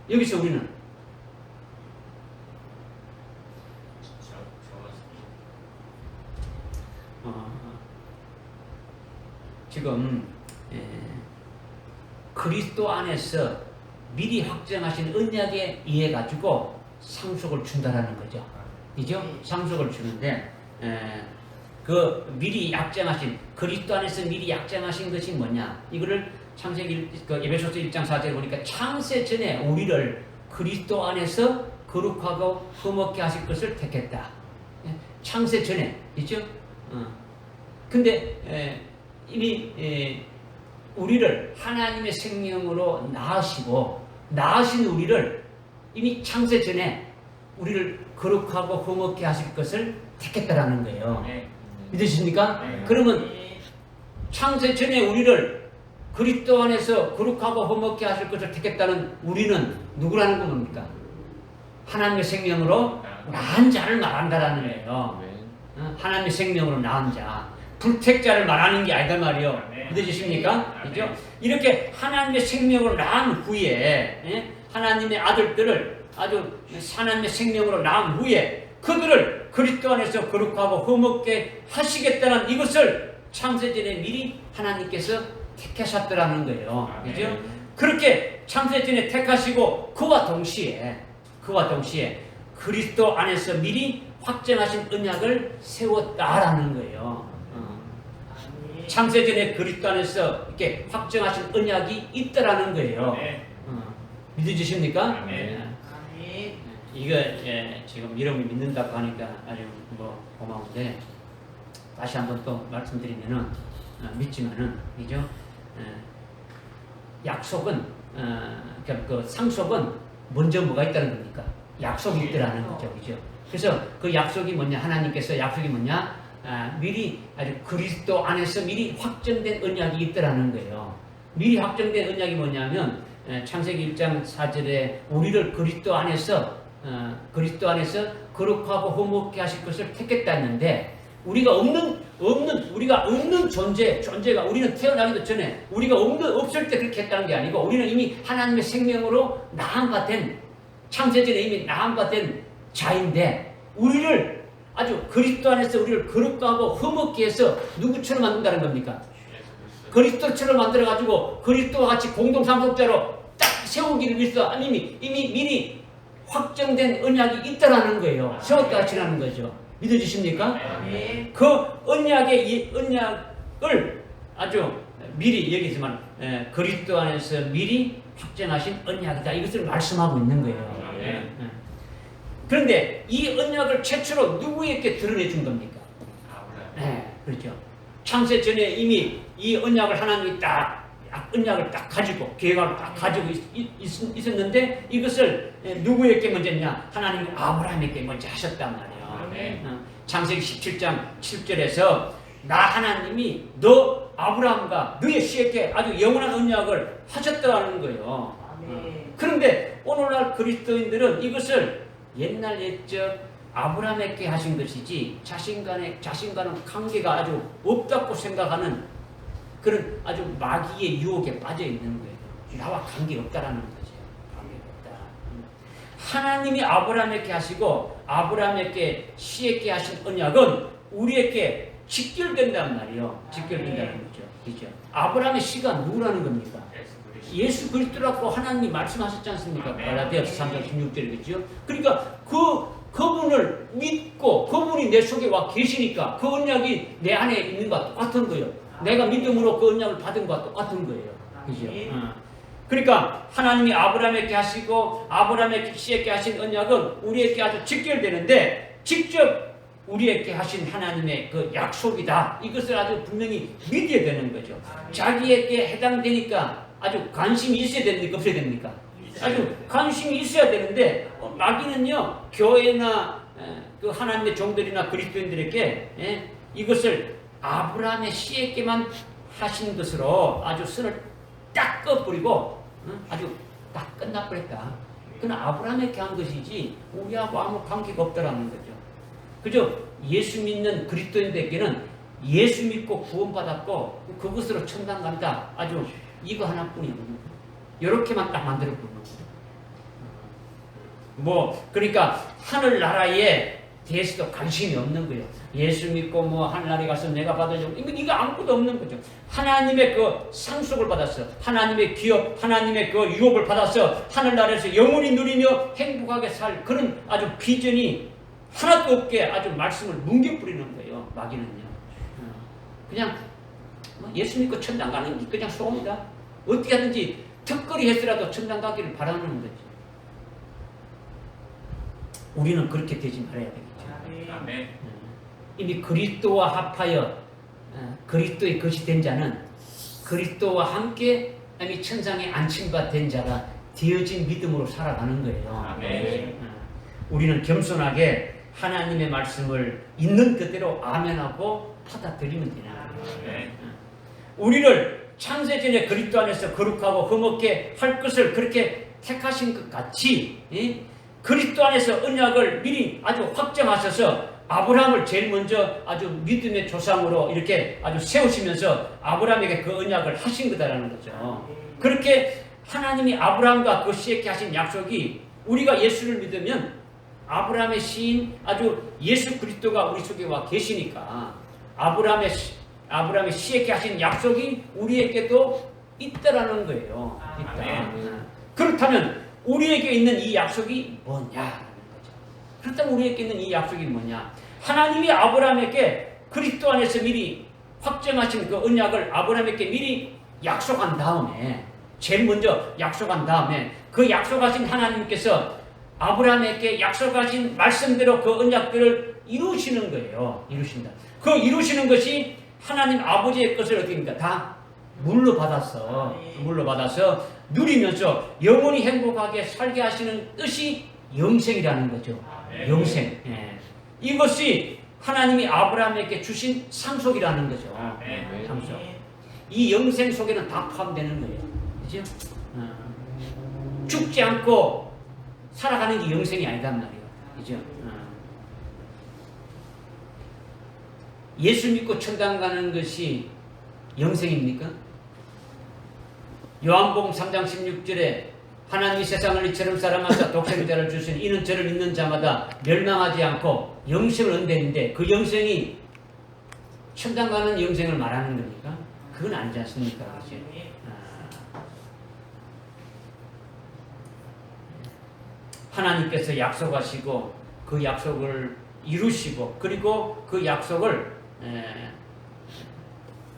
[SPEAKER 1] 여기서 우리는 지금 그리스도 안에서 미리 확정하신 언약에 의해 가지고 상속을 준다라는 거죠. 그죠? 상속을 주는데 그 미리 약정하신 그리스도 안에서 미리 약정하신 것이 뭐냐? 이거를 창세기 에베소서 1장 4절에 보니까 창세 전에 우리를 그리스도 안에서 거룩하고 흠없게 하실 것을 택했다. 창세 전에 있죠? 근데 이미 우리를 하나님의 생명으로 낳으신 우리를 이미 창세 전에 우리를 거룩하고 흠없게 하실 것을 택했다라는 거예요. 믿으십니까? 그러면 창세 전에 우리를 그리스도 안에서 거룩하고 흠없게 하실 것을 택했다는 우리는 누구라는 겁니까? 하나님의 생명으로 낳은 자를 말한다라는 거예요. 하나님의 생명으로 낳은 자. 불택자를 말하는 게 아니다 말이요. 믿으십니까? 그죠? 이렇게 하나님의 생명으로 낳은 후에 하나님의 아들들을 아주 하나님의 생명으로 낳은 후에 그들을 그리스도 안에서 거룩하고 흠없게 하시겠다는 이것을 창세전에 미리 하나님께서 택하셨더라는 거예요. 그죠? 그렇게 창세전에 택하시고 그와 동시에 그리스도 안에서 미리 확정하신 언약을 세웠다라는 거예요. 창세전에 그리스도 안에서 이렇게 확정하신 언약이 있다라는 거예요. 믿으십니까? 이거 지금 이름을 믿는다고 하니까 아주 고마운데 다시 한번 또 말씀드리면은 믿지만은 그죠? 약속은 그 상속은 먼저 뭐가 있다는 겁니까? 약속이 있더라는 거죠, 그죠? 그래서 그 약속이 뭐냐? 하나님께서 약속이 뭐냐? 미리 아주 그리스도 안에서 미리 확정된 언약이 있더라는 거예요. 미리 확정된 언약이 뭐냐면 창세기 1장 4절에 우리를 그리스도 안에서 거룩하고 흠없게 하실 것을 택했다 했는데 우리가 없는 존재가 우리는 태어나기도 전에 우리가 없을 때 그렇게 했다는 게 아니고 우리는 이미 하나님의 생명으로 나음바 된 창세전에 이미 나음바 된 자인데 우리를 아주 그리스도 안에서 우리를 거룩하고 흠없게 해서 누구처럼 만든다는 겁니까? 그리스도처럼 만들어가지고 그리스도와 같이 공동상속자로 딱 세우기를 위해서 이미 미리 확정된 언약이 있다라는 거예요. 세웠다 치라는 거죠. 믿어주십니까? 그 언약을 아주 미리 여기서만 그리스도 안에서 미리 확정하신 언약이다. 이것을 말씀하고 있는 거예요. 그런데 이 언약을 최초로 누구에게 드러내 준 겁니까? 그렇죠. 창세 전에 이미 이 언약을 하나님이 딱 언약을 딱 가지고 계획을 딱 가지고 있었는데 이것을 누구에게 먼저 했냐? 하나님이 아브라함에게 먼저 하셨단 말이에요. 창세기 17장 7절에서 나 하나님이 너 아브라함과 너의 씨에게 아주 영원한 언약을 하셨다는 거예요. 그런데 오늘날 그리스도인들은 이것을 옛날 옛적 아브라함에게 하신 것이지 자신과는 관계가 아주 없다고 생각하는 그런 아주 마귀의 유혹에 빠져 있는 거예요. 나와 관계 없다라는 거죠. 관계 없다. 하나님이 아브라함에게 하시고 아브라함에게 씨에게 하신 언약은 우리에게 직결된단 말이에요. 직결된다는 거죠. 그죠? 아브라함의 씨가 누구라는 겁니까? 예수 그리스도라고 하나님이 말씀하셨지 않습니까? 갈라디아서 3장 16절이겠죠. 그러니까 그분을 믿고 그분이 내 속에 와 계시니까 그 언약이 내 안에 있는 것과 똑같은 거예요. 내가 믿음으로 그 언약을 받은 것과 똑같은 거예요. 그죠? 그러니까 하나님이 아브라함에게 하시고 아브라함의 씨에게 하신 언약은 우리에게 아주 직결되는데 직접 우리에게 하신 하나님의 그 약속이다. 이것을 아주 분명히 믿어야 되는 거죠. 자기에게 해당되니까 아주 관심이 있어야 됩니까? 없어야 됩니까? 아주 관심이 있어야 되는데 마귀는요 교회나 그 하나님의 종들이나 그리스도인들에게 이것을 아브라함의 씨에게만 하신 것으로 아주 선을 딱 꺼버리고 아주 딱 끝나버렸다. 그건 아브라함에게 한 것이지 우리하고 아무 관계가 없다라는 거죠. 그저 예수 믿는 그리스도인들에게는 예수 믿고 구원받았고 그것으로 천당 간다. 아주 이거 하나뿐이에요. 이렇게만 딱 만들어 보는 거예요. 그러니까 하늘나라에 대해서도 관심이 없는 거예요. 예수 믿고 하늘나라에 가서 내가 받으려고 이거 아무것도 없는 거죠. 하나님의 그 상속을 받았어. 하나님의 기업, 하나님의 그 유업을 받아서 하늘나라에서 영원히 누리며 행복하게 살 그런 아주 비전이 하나도 없게 아주 말씀을 뭉개뿌리는 거예요. 마귀는요. 그냥 예수 믿고 천당 가는 게 그냥 소원이다. 어떻게 하든지 특거리 해서라도 천당 가기를 바라는 거지. 우리는 그렇게 되지 말아야 되겠죠. 아멘. 이미 그리스도와 합하여 그리스도의 것이 된 자는 그리스도와 함께 이미 천상에 안침과 된 자가 되어진 믿음으로 살아가는 거예요. 아멘. 우리는 겸손하게 하나님의 말씀을 있는 그대로 아멘하고 받아들이면 되는 거예요. 우리를 창세전에 그리스도 안에서 거룩하고 흠없게 할 것을 그렇게 택하신 것 같이 그리스도 안에서 언약을 미리 아주 확정하셔서 아브라함을 제일 먼저 아주 믿음의 조상으로 이렇게 아주 세우시면서 아브라함에게 그 언약을 하신 거다라는 거죠. 그렇게 하나님이 아브라함과 그 씨에게 하신 약속이 우리가 예수를 믿으면 아브라함의 씨인 아주 예수 그리스도가 우리 속에 와 계시니까 아브라함의 씨에게 하신 약속이 우리에게도 있다라는 거예요. 있다. 그렇다면 우리에게 있는 이 약속이 뭐냐라는 거죠. 그렇다면 우리에게 있는 이 약속이 뭐냐? 하나님이 아브라함에게 그리스도 안에서 미리 확정하신 그 언약을 아브라함에게 미리 약속한 다음에 제일 먼저 약속한 다음에 그 약속하신 하나님께서 아브라함에게 약속하신 말씀대로 그 언약들을 이루시는 거예요. 이루신다. 그 이루시는 것이 하나님 아버지의 것을 어떻게입니까? 다 물러받아서 누리면서 영원히 행복하게 살게 하시는 뜻이 영생이라는 거죠. 영생. 이것이 하나님이 아브라함에게 주신 상속이라는 거죠. 상속. 이 영생 속에는 다 포함되는 거예요. 그죠? 죽지 않고 살아가는 게 영생이 아니단 말이에요. 그죠? 예수 믿고 천당 가는 것이 영생입니까? 요한복음 3장 16절에 하나님이 세상을 이처럼 사랑하사 독생자를 주시니 이는 저를 믿는 자마다 멸망하지 않고 영생을 얻는데 그 영생이 천당 가는 영생을 말하는 겁니까? 그건 아니지 않습니까? 그렇죠? 하나님께서 약속하시고 그 약속을 이루시고 그리고 그 약속을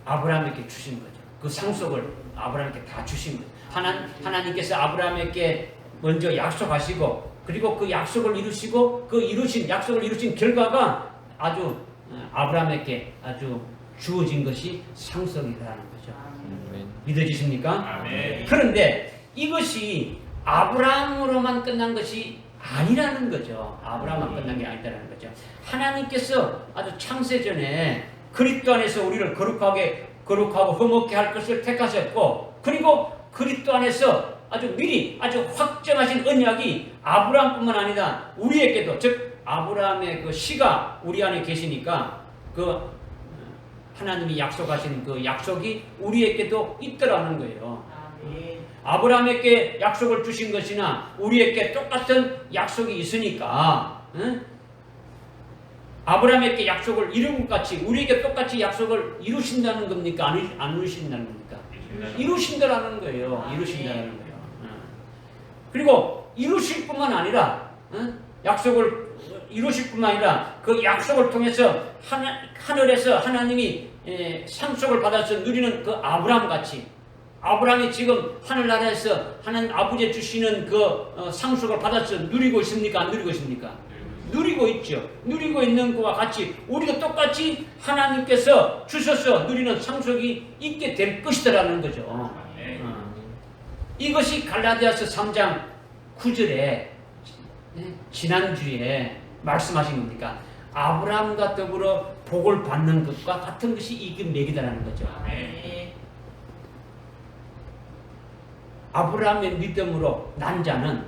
[SPEAKER 1] 아브라함에게 주신 거죠. 그 상속을 아브라함에게 다 주신 거죠. 하나님께서 아브라함에게 먼저 약속하시고 그리고 그 약속을 이루시고 그 약속을 이루신 결과가 아주 아브라함에게 아주 주어진 것이 상속이라는 거죠.
[SPEAKER 2] 아멘.
[SPEAKER 1] 믿어지십니까?
[SPEAKER 3] 아멘.
[SPEAKER 1] 그런데 이것이 아브라함으로만 끝난 것이 아니라는 거죠. 아브라함만 끝난 게 아니라는 거죠. 하나님께서 아주 창세전에 그리스도 안에서 우리를 거룩하고 흠없게 할 것을 택하셨고, 그리고 그리스도 안에서 아주 미리 아주 확정하신 언약이 아브라함뿐만 아니라 우리에게도, 즉 아브라함의 그 씨가 우리 안에 계시니까 그 하나님이 약속하신 그 약속이 우리에게도 있더라는 거예요. 아브라함에게 약속을 주신 것이나 우리에게 똑같은 약속이 있으니까, 아브라함에게 약속을 이룬 것 같이 우리에게 똑같이 약속을 이루신다는 겁니까? 안 이루신다는 겁니까? 이루신다라는 거예요. 이루신다라는 거예요. 그리고 이루실 뿐만 아니라, 약속을 이루실 뿐만 아니라 그 약속을 통해서 하늘에서 하나님이 상속을 받아서 누리는 그 아브라함 같이, 아브라함이 지금 하늘나라에서 하나님 아버지 주시는 그 상속을 받아서 누리고 있습니까? 안 누리고 있습니까? 누리고 있죠. 누리고 있는 것과 같이 우리도 똑같이 하나님께서 주셔서 누리는 상속이 있게 될 것이다라는 거죠. 이것이 갈라디아서 3장 9절에 지난주에 말씀하신 겁니까? 아브라함과 더불어 복을 받는 것과 같은 것이 이 맥이다라는 거죠. 아브라함의 믿음으로 난 자는,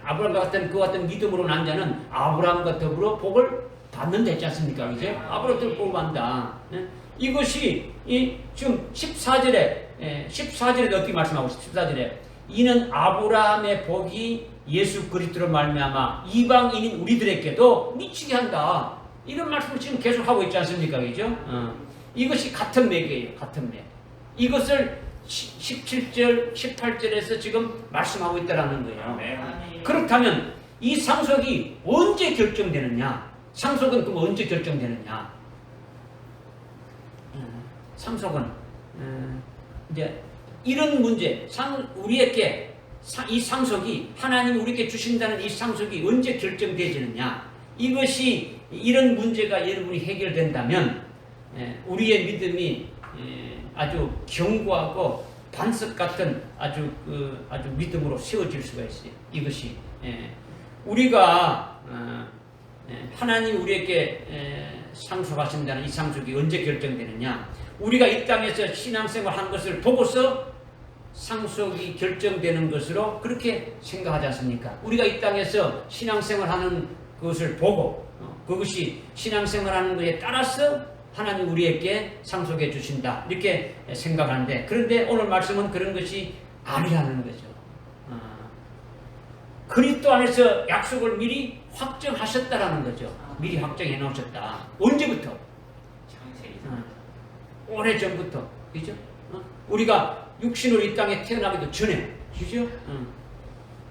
[SPEAKER 1] 아브라함과 같은 그 같은 믿음으로 난 자는 아브라함과 더불어 복을 받는다 했지 않습니까? 그죠? 아브라함도 복을 받는다. 이것이 지금 14절에 어떻게 말씀하고 있어요? 14절에 이는 아브라함의 복이 예수 그리스도로 말미암아 이방인인 우리들에게도 미치게 한다. 이런 말씀을 지금 계속 하고 있지 않습니까? 그죠? 이것이 같은 맥이에요. 같은 맥. 이것을 17절, 18절에서 지금 말씀하고 있다는 거예요. 그렇다면 이 상속이 언제 결정되느냐? 상속은 그럼 언제 결정되느냐? 상속은 이제 이런 문제, 우리에게 이 상속이 하나님이 우리에게 주신다는 이 상속이 언제 결정되지느냐? 이것이 이런 문제가 여러분이 해결된다면 우리의 믿음이 아주 견고하고 반석 같은 아주 믿음으로 세워질 수가 있어요. 이것이 우리가 하나님이 우리에게 상속하신다는 이 상속이 언제 결정되느냐? 우리가 이 땅에서 신앙생활 한 것을 보고서 상속이 결정되는 것으로 그렇게 생각하지 않습니까? 우리가 이 땅에서 신앙생활 하는 것을 보고 그것이 신앙생활 하는 것에 따라서 하나님 우리에게 상속해 주신다 이렇게 생각하는데, 그런데 오늘 말씀은 그런 것이 아니라는 거죠. 그리스도 안에서 약속을 미리 확정하셨다라는 거죠. 미리 확정해 놓으셨다. 언제부터? 오래전부터. 그죠? 우리가 육신으로 이 땅에 태어나기도 전에, 그죠?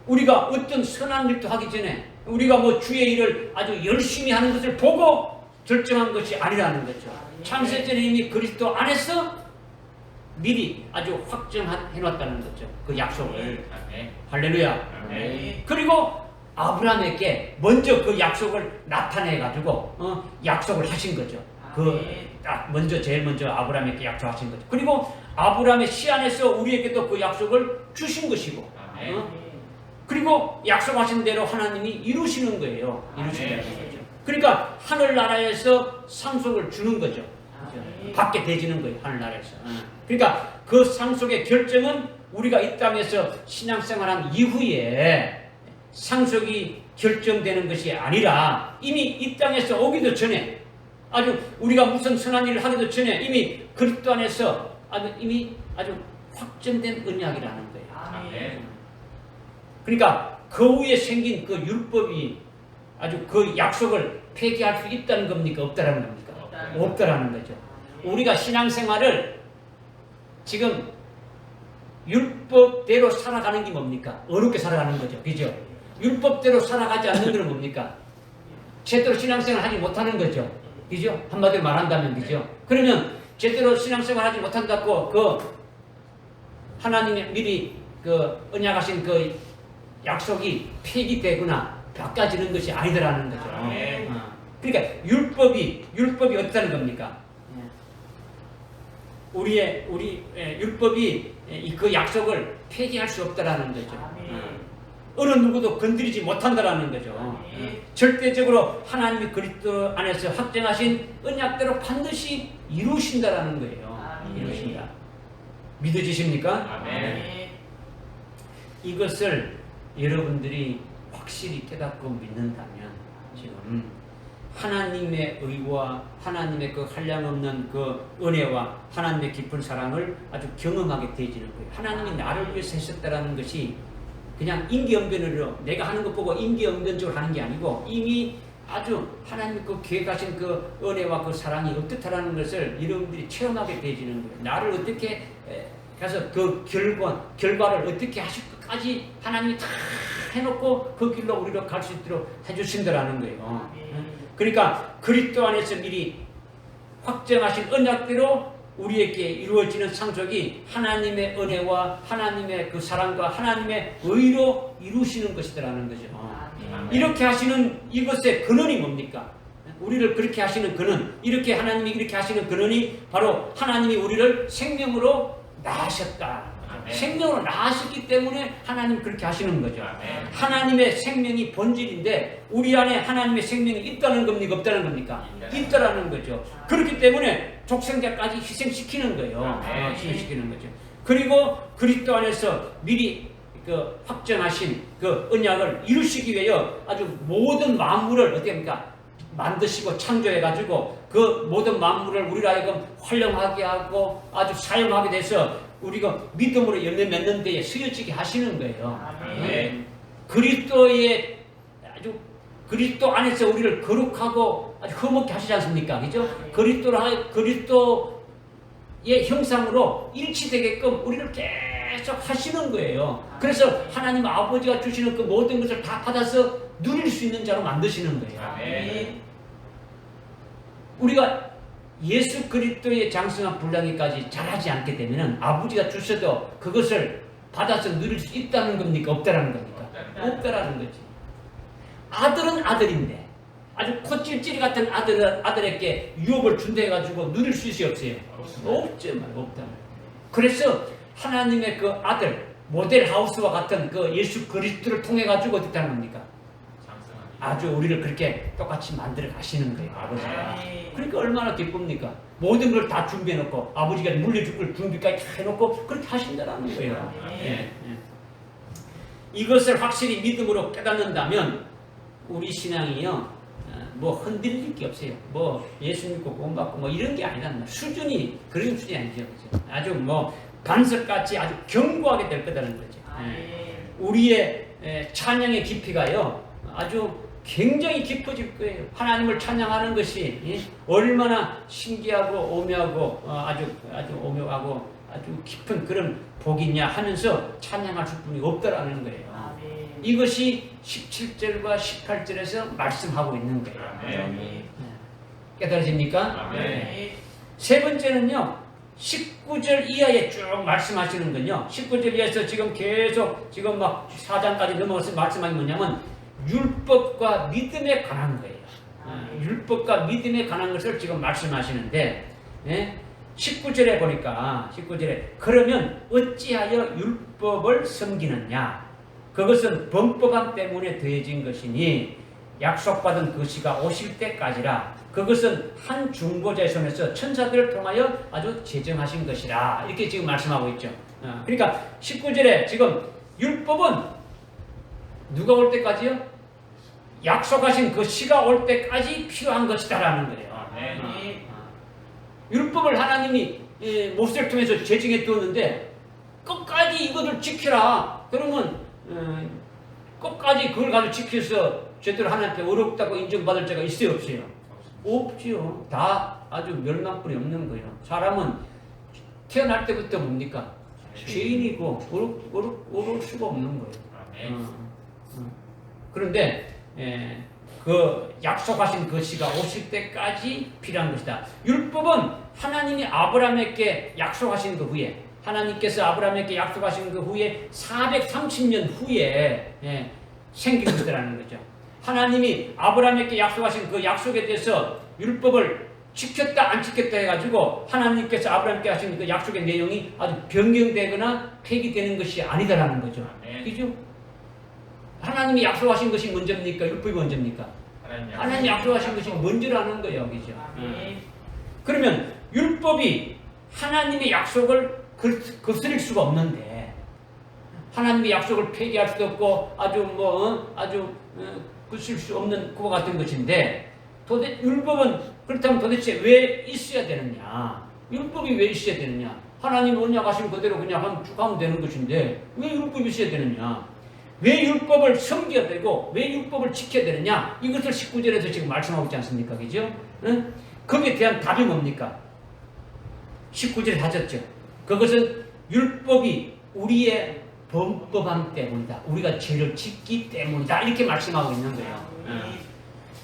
[SPEAKER 1] 우리가 어떤 선한 일도 하기 전에 우리가 뭐 주의 일을 아주 열심히 하는 것을 보고 결정한 것이 아니라는 거죠. 창세전에 이미 그리스도 안에서 미리 아주 확정해 놨다는 거죠. 그 약속을. 할렐루야. 그리고 아브라함에게 먼저 그 약속을 나타내 가지고 약속을 하신 거죠. 제일 먼저 아브라함에게 약속하신 거죠. 그리고 아브라함의 씨 안에서 우리에게도 그 약속을 주신 것이고, 그리고 약속하신 대로 하나님이 이루시는 거예요. 이루시는 거죠. 그러니까 하늘나라에서 상속을 주는 거죠. 받게 되지는 거예요. 하늘나라에서. 그러니까 그 상속의 결정은 우리가 이 땅에서 신앙생활한 이후에 상속이 결정되는 것이 아니라 이미 이 땅에서 오기도 전에, 아주 우리가 무슨 선한 일을 하기도 전에 이미 그리스도 안에서 이미 아주 확정된 언약이라는 거예요. 그러니까 그 후에 생긴 그 율법이 아주 그 약속을 폐기할 수 있다는 겁니까? 없다라는 겁니까? 없다라는 거죠. 우리가 신앙생활을 지금 율법대로 살아가는 게 뭡니까? 어렵게 살아가는 거죠. 그죠? 율법대로 살아가지 않는 건 뭡니까? 제대로 신앙생활 하지 못하는 거죠. 그죠? 한마디로 말한다면, 그죠? 그러면 제대로 신앙생활 하지 못한다고 하나님이 미리 언약하신 그 약속이 폐기되거나 바꿔지는 것이 아니더라는 거죠. 그러니까 율법이 어떻다는 겁니까? 우리 율법이 그 약속을 폐기할 수 없다라는 거죠. 어느 누구도 건드리지 못한다라는 거죠. 절대적으로 하나님이 그리스도 안에서 확정하신 언약대로 반드시 이루신다라는 거예요. 이루신다. 믿어지십니까? 이것을 여러분들이 확실히 깨닫고 믿는다면 지금 하나님의 의와 하나님의 그 한량없는 그 은혜와 하나님의 깊은 사랑을 아주 경험하게 되어지는 거예요. 하나님이 나를 위해서 하셨다라는 것이 그냥 임기응변으로 내가 하는 것 보고 임기응변적으로 하는 게 아니고 이미 아주 하나님 그 계획하신 그 은혜와 그 사랑이 어떻다라는 것을 여러분들이 체험하게 되어지는 거예요. 나를 어떻게 가서 그 결과를 어떻게 하실 것까지 하나님이 다 해놓고 그 길로 우리가 갈 수 있도록 해주신다라는 거예요. 그러니까 그리스도 안에서 미리 확정하신 언약대로 우리에게 이루어지는 상속이 하나님의 은혜와 하나님의 그 사랑과 하나님의 의로 이루시는 것이라는 거죠. 이렇게 하시는 이것의 근원이 뭡니까? 우리를 그렇게 하시는 근원, 이렇게 하나님이 이렇게 하시는 근원이 바로 하나님이 우리를 생명으로 낳으셨다. 생명으로 낳으셨기 때문에 하나님 그렇게 하시는 거죠. 하나님의 생명이 본질인데 우리 안에 하나님의 생명이 있다는 겁니까? 없다는 겁니까? 있다라는 거죠. 그렇기 때문에 독생자까지 희생시키는 거예요. 희생시키는 거죠. 그리고 그리스도 안에서 미리 그 확정하신 그 언약을 이루시기 위하여 아주 모든 만물을 어떻게 합니까? 만드시고 창조해가지고 그 모든 만물을 우리로 하여금 활용하게 하고 아주 사용하게 돼서 우리가 믿음으로 열매 맺는 데에 쓰여지게 하시는 거예요. 그리스도의 아주 그리스도 안에서 우리를 거룩하고 아주 흠없게 하시지 않습니까? 그죠? 그리스도의 형상으로 일치되게끔 우리를 계속 하시는 거예요. 그래서 하나님 아버지가 주시는 그 모든 것을 다 받아서 누릴 수 있는 자로 만드시는 거예요. 우리가 예수 그리스도의 장성한 분량에까지 잘하지 않게 되면 아버지가 주셔도 그것을 받아서 누릴 수 있다는 겁니까? 없다라는 겁니까? 없다라는 거지. 아들은 아들인데 아주 콧질찔이 같은 아들에게 유업을 준다 해가지고 누릴 수 있어요? 없어요? 없죠. 없다. 그래서 하나님의 그 아들 모델하우스와 같은 그 예수 그리스도를 통해 가지고 어떻다는 겁니까? 아주 우리를 그렇게 똑같이 만들어 가시는 거예요. 아버지가. 그러니까 얼마나 기쁩니까? 모든 걸 다 준비해놓고 아버지가 물려줄 걸 준비까지 다 해놓고 그렇게 하신다는 거예요. 이것을 확실히 믿음으로 깨닫는다면 우리 신앙이요 뭐 흔들릴 게 없어요. 뭐 예수 믿고 구원받고 뭐 이런 게 아니라 수준이 그런 수준이 아니죠. 아주 뭐 반석같이 아주 견고하게 될 거다는 거죠. 우리의 찬양의 깊이가요 아주 굉장히 깊어질 거예요. 하나님을 찬양하는 것이 얼마나 신기하고 오묘하고 아주 오묘하고 아주 깊은 그런 복이냐 하면서 찬양할 수뿐이 없다라는 거예요. 이것이 17절과 18절에서 말씀하고 있는 거예요. 깨달으십니까? 세 번째는요 19절 이하에 쭉 말씀하시는 건요 19절 이하에서 지금 계속 지금 막 4장까지 넘어가서 말씀하는 뭐냐면 율법과 믿음에 관한 거예요. 율법과 믿음에 관한 것을 지금 말씀하시는데 19절에 보니까 19절에 그러면 어찌하여 율법을 섬기느냐 그것은 범법함 때문에 더해진 것이니 약속받은 그 시가 오실 때까지라 그것은 한 중보자의 손에서 천사들을 통하여 아주 제정하신 것이라 이렇게 지금 말씀하고 있죠. 그러니까 19절에 지금 율법은 누가 올 때까지요? 약속하신 그 시가 올 때까지 필요한 것이다라는 거예요. 율법을 하나님이 모세를 통해서 제정해 두었는데 끝까지 이것을 지키라. 그러면 끝까지 그걸 가지고 지켜서 제대로 하나님께 어렵다고 인정받을 자가 있어요? 없어요? 없지요. 다 아주 멸망뿐이 없는 거예요. 사람은 태어날 때부터 뭡니까? 죄인이고 어려울 수가 없는 거예요. 그런데 그 약속하신 그 시가 오실 때까지 필요한 것이다. 율법은 하나님이 아브라함에게 약속하신 그 후에 하나님께서 아브라함에게 약속하신 그 후에 430년 후에 생긴 것이라는 거죠. 하나님이 아브라함에게 약속하신 그 약속에 대해서 율법을 지켰다 안 지켰다 해가지고 하나님께서 아브라함께 하신 그 약속의 내용이 아주 변경되거나 폐기되는 것이 아니다라는 거죠. 그죠? 하나님이 약속하신 것이 먼저입니까? 율법이 먼저입니까? 하나님이 약속하신 것이 먼저라는 거예요. 그죠? 그러면 율법이 하나님의 약속을 거스릴 수가 없는데 하나님의 약속을 폐기할 수도 없고 아주 거스릴 수 없는 그와 같은 것인데 율법은 그렇다면 도대체 왜 있어야 되느냐? 율법이 왜 있어야 되느냐? 하나님 언약하신 그대로 그냥 쭉 하면 되는 것인데 왜 율법이 있어야 되느냐? 왜 율법을 섬겨야 되고 왜 율법을 지켜야 되느냐? 이것을 19절에서 지금 말씀하고 있지 않습니까? 그죠? 응? 거기에 대한 답이 뭡니까? 19절에 하셨죠. 그것은 율법이 우리의 범법함 때문이다. 우리가 죄를 짓기 때문이다. 이렇게 말씀하고 있는 거예요.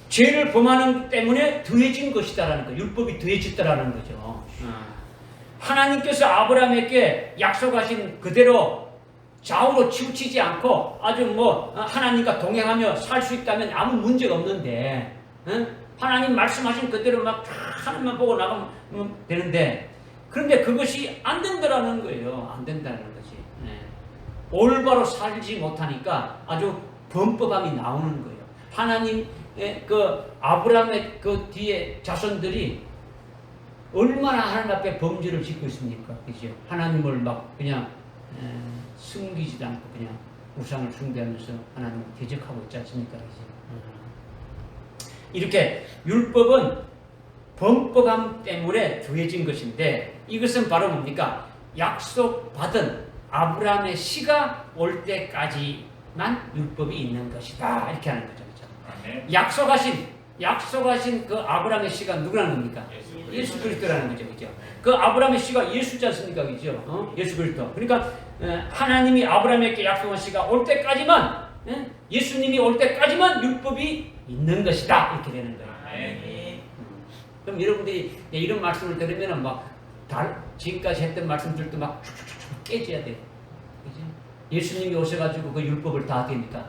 [SPEAKER 1] 죄를 범하는 때문에 더해진 것이다라는 거예요. 율법이 더해졌다라는 거죠. 하나님께서 아브라함에게 약속하신 그대로 좌우로 치우치지 않고 아주 하나님과 동행하며 살 수 있다면 아무 문제가 없는데 하나님 말씀하신 그대로 막 하나님만 보고 나가면 되는데 그런데 그것이 안 된다라는 거예요. 안 된다는 거지. 올바로 살지 못하니까 아주 범법함이 나오는 거예요. 하나님 아브라함의 그 뒤에 자손들이 얼마나 하나님 앞에 범죄를 짓고 있습니까? 그죠? 하나님을 막 그냥 숨기지도 않고 그냥 우상을 숭배하면서 하나님을 대적하고 있지 않습니까? 그죠? 이렇게 율법은 범법함 때문에 더해진 것인데 이것은 바로 뭡니까? 약속받은 아브라함의 씨가 올 때까지만 율법이 있는 것이다. 이렇게 하는 거죠. 약속하신 그 아브라함의 씨가 누구라는 겁니까? 예수 그리스도라는 거죠. 그죠? 그 아브라함의 씨가 예수지 않습니까? 그죠? 예수 그리스도. 그러니까 하나님이 아브라함에게 약속한 씨가 올 때까지만 예수님이 올 때까지만 율법이 있는 것이다. 이렇게 되는 거예요. 그럼 여러분들이 이런 말씀을 들으면 지금까지 했던 말씀들도 막 축축축 깨져야 돼요. 그죠? 예수님이 오셔가지고 그 율법을 다 됩니까?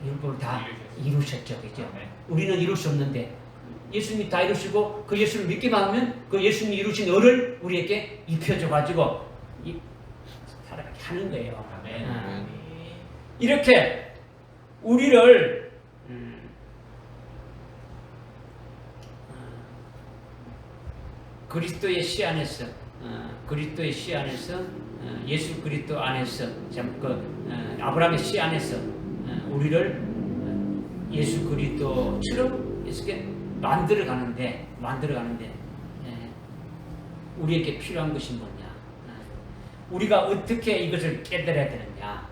[SPEAKER 1] 율법을 다 이루셨죠. 그죠? 우리는 이룰 수 없는데 예수님이 다 이루시고 그 예수를 믿기만 하면 그 예수님이 이루신 의를 우리에게 입혀줘가지고 살아가게 하는 거예요. 이렇게 우리를 그리스도의 씨 안에서 예수 그리스도 안에서 아브라함의 씨 안에서 우리를 예수 그리스도처럼 이렇게 만들어 가는데 우리에게 필요한 것이 뭐냐? 우리가 어떻게 이것을 깨달아야 되느냐?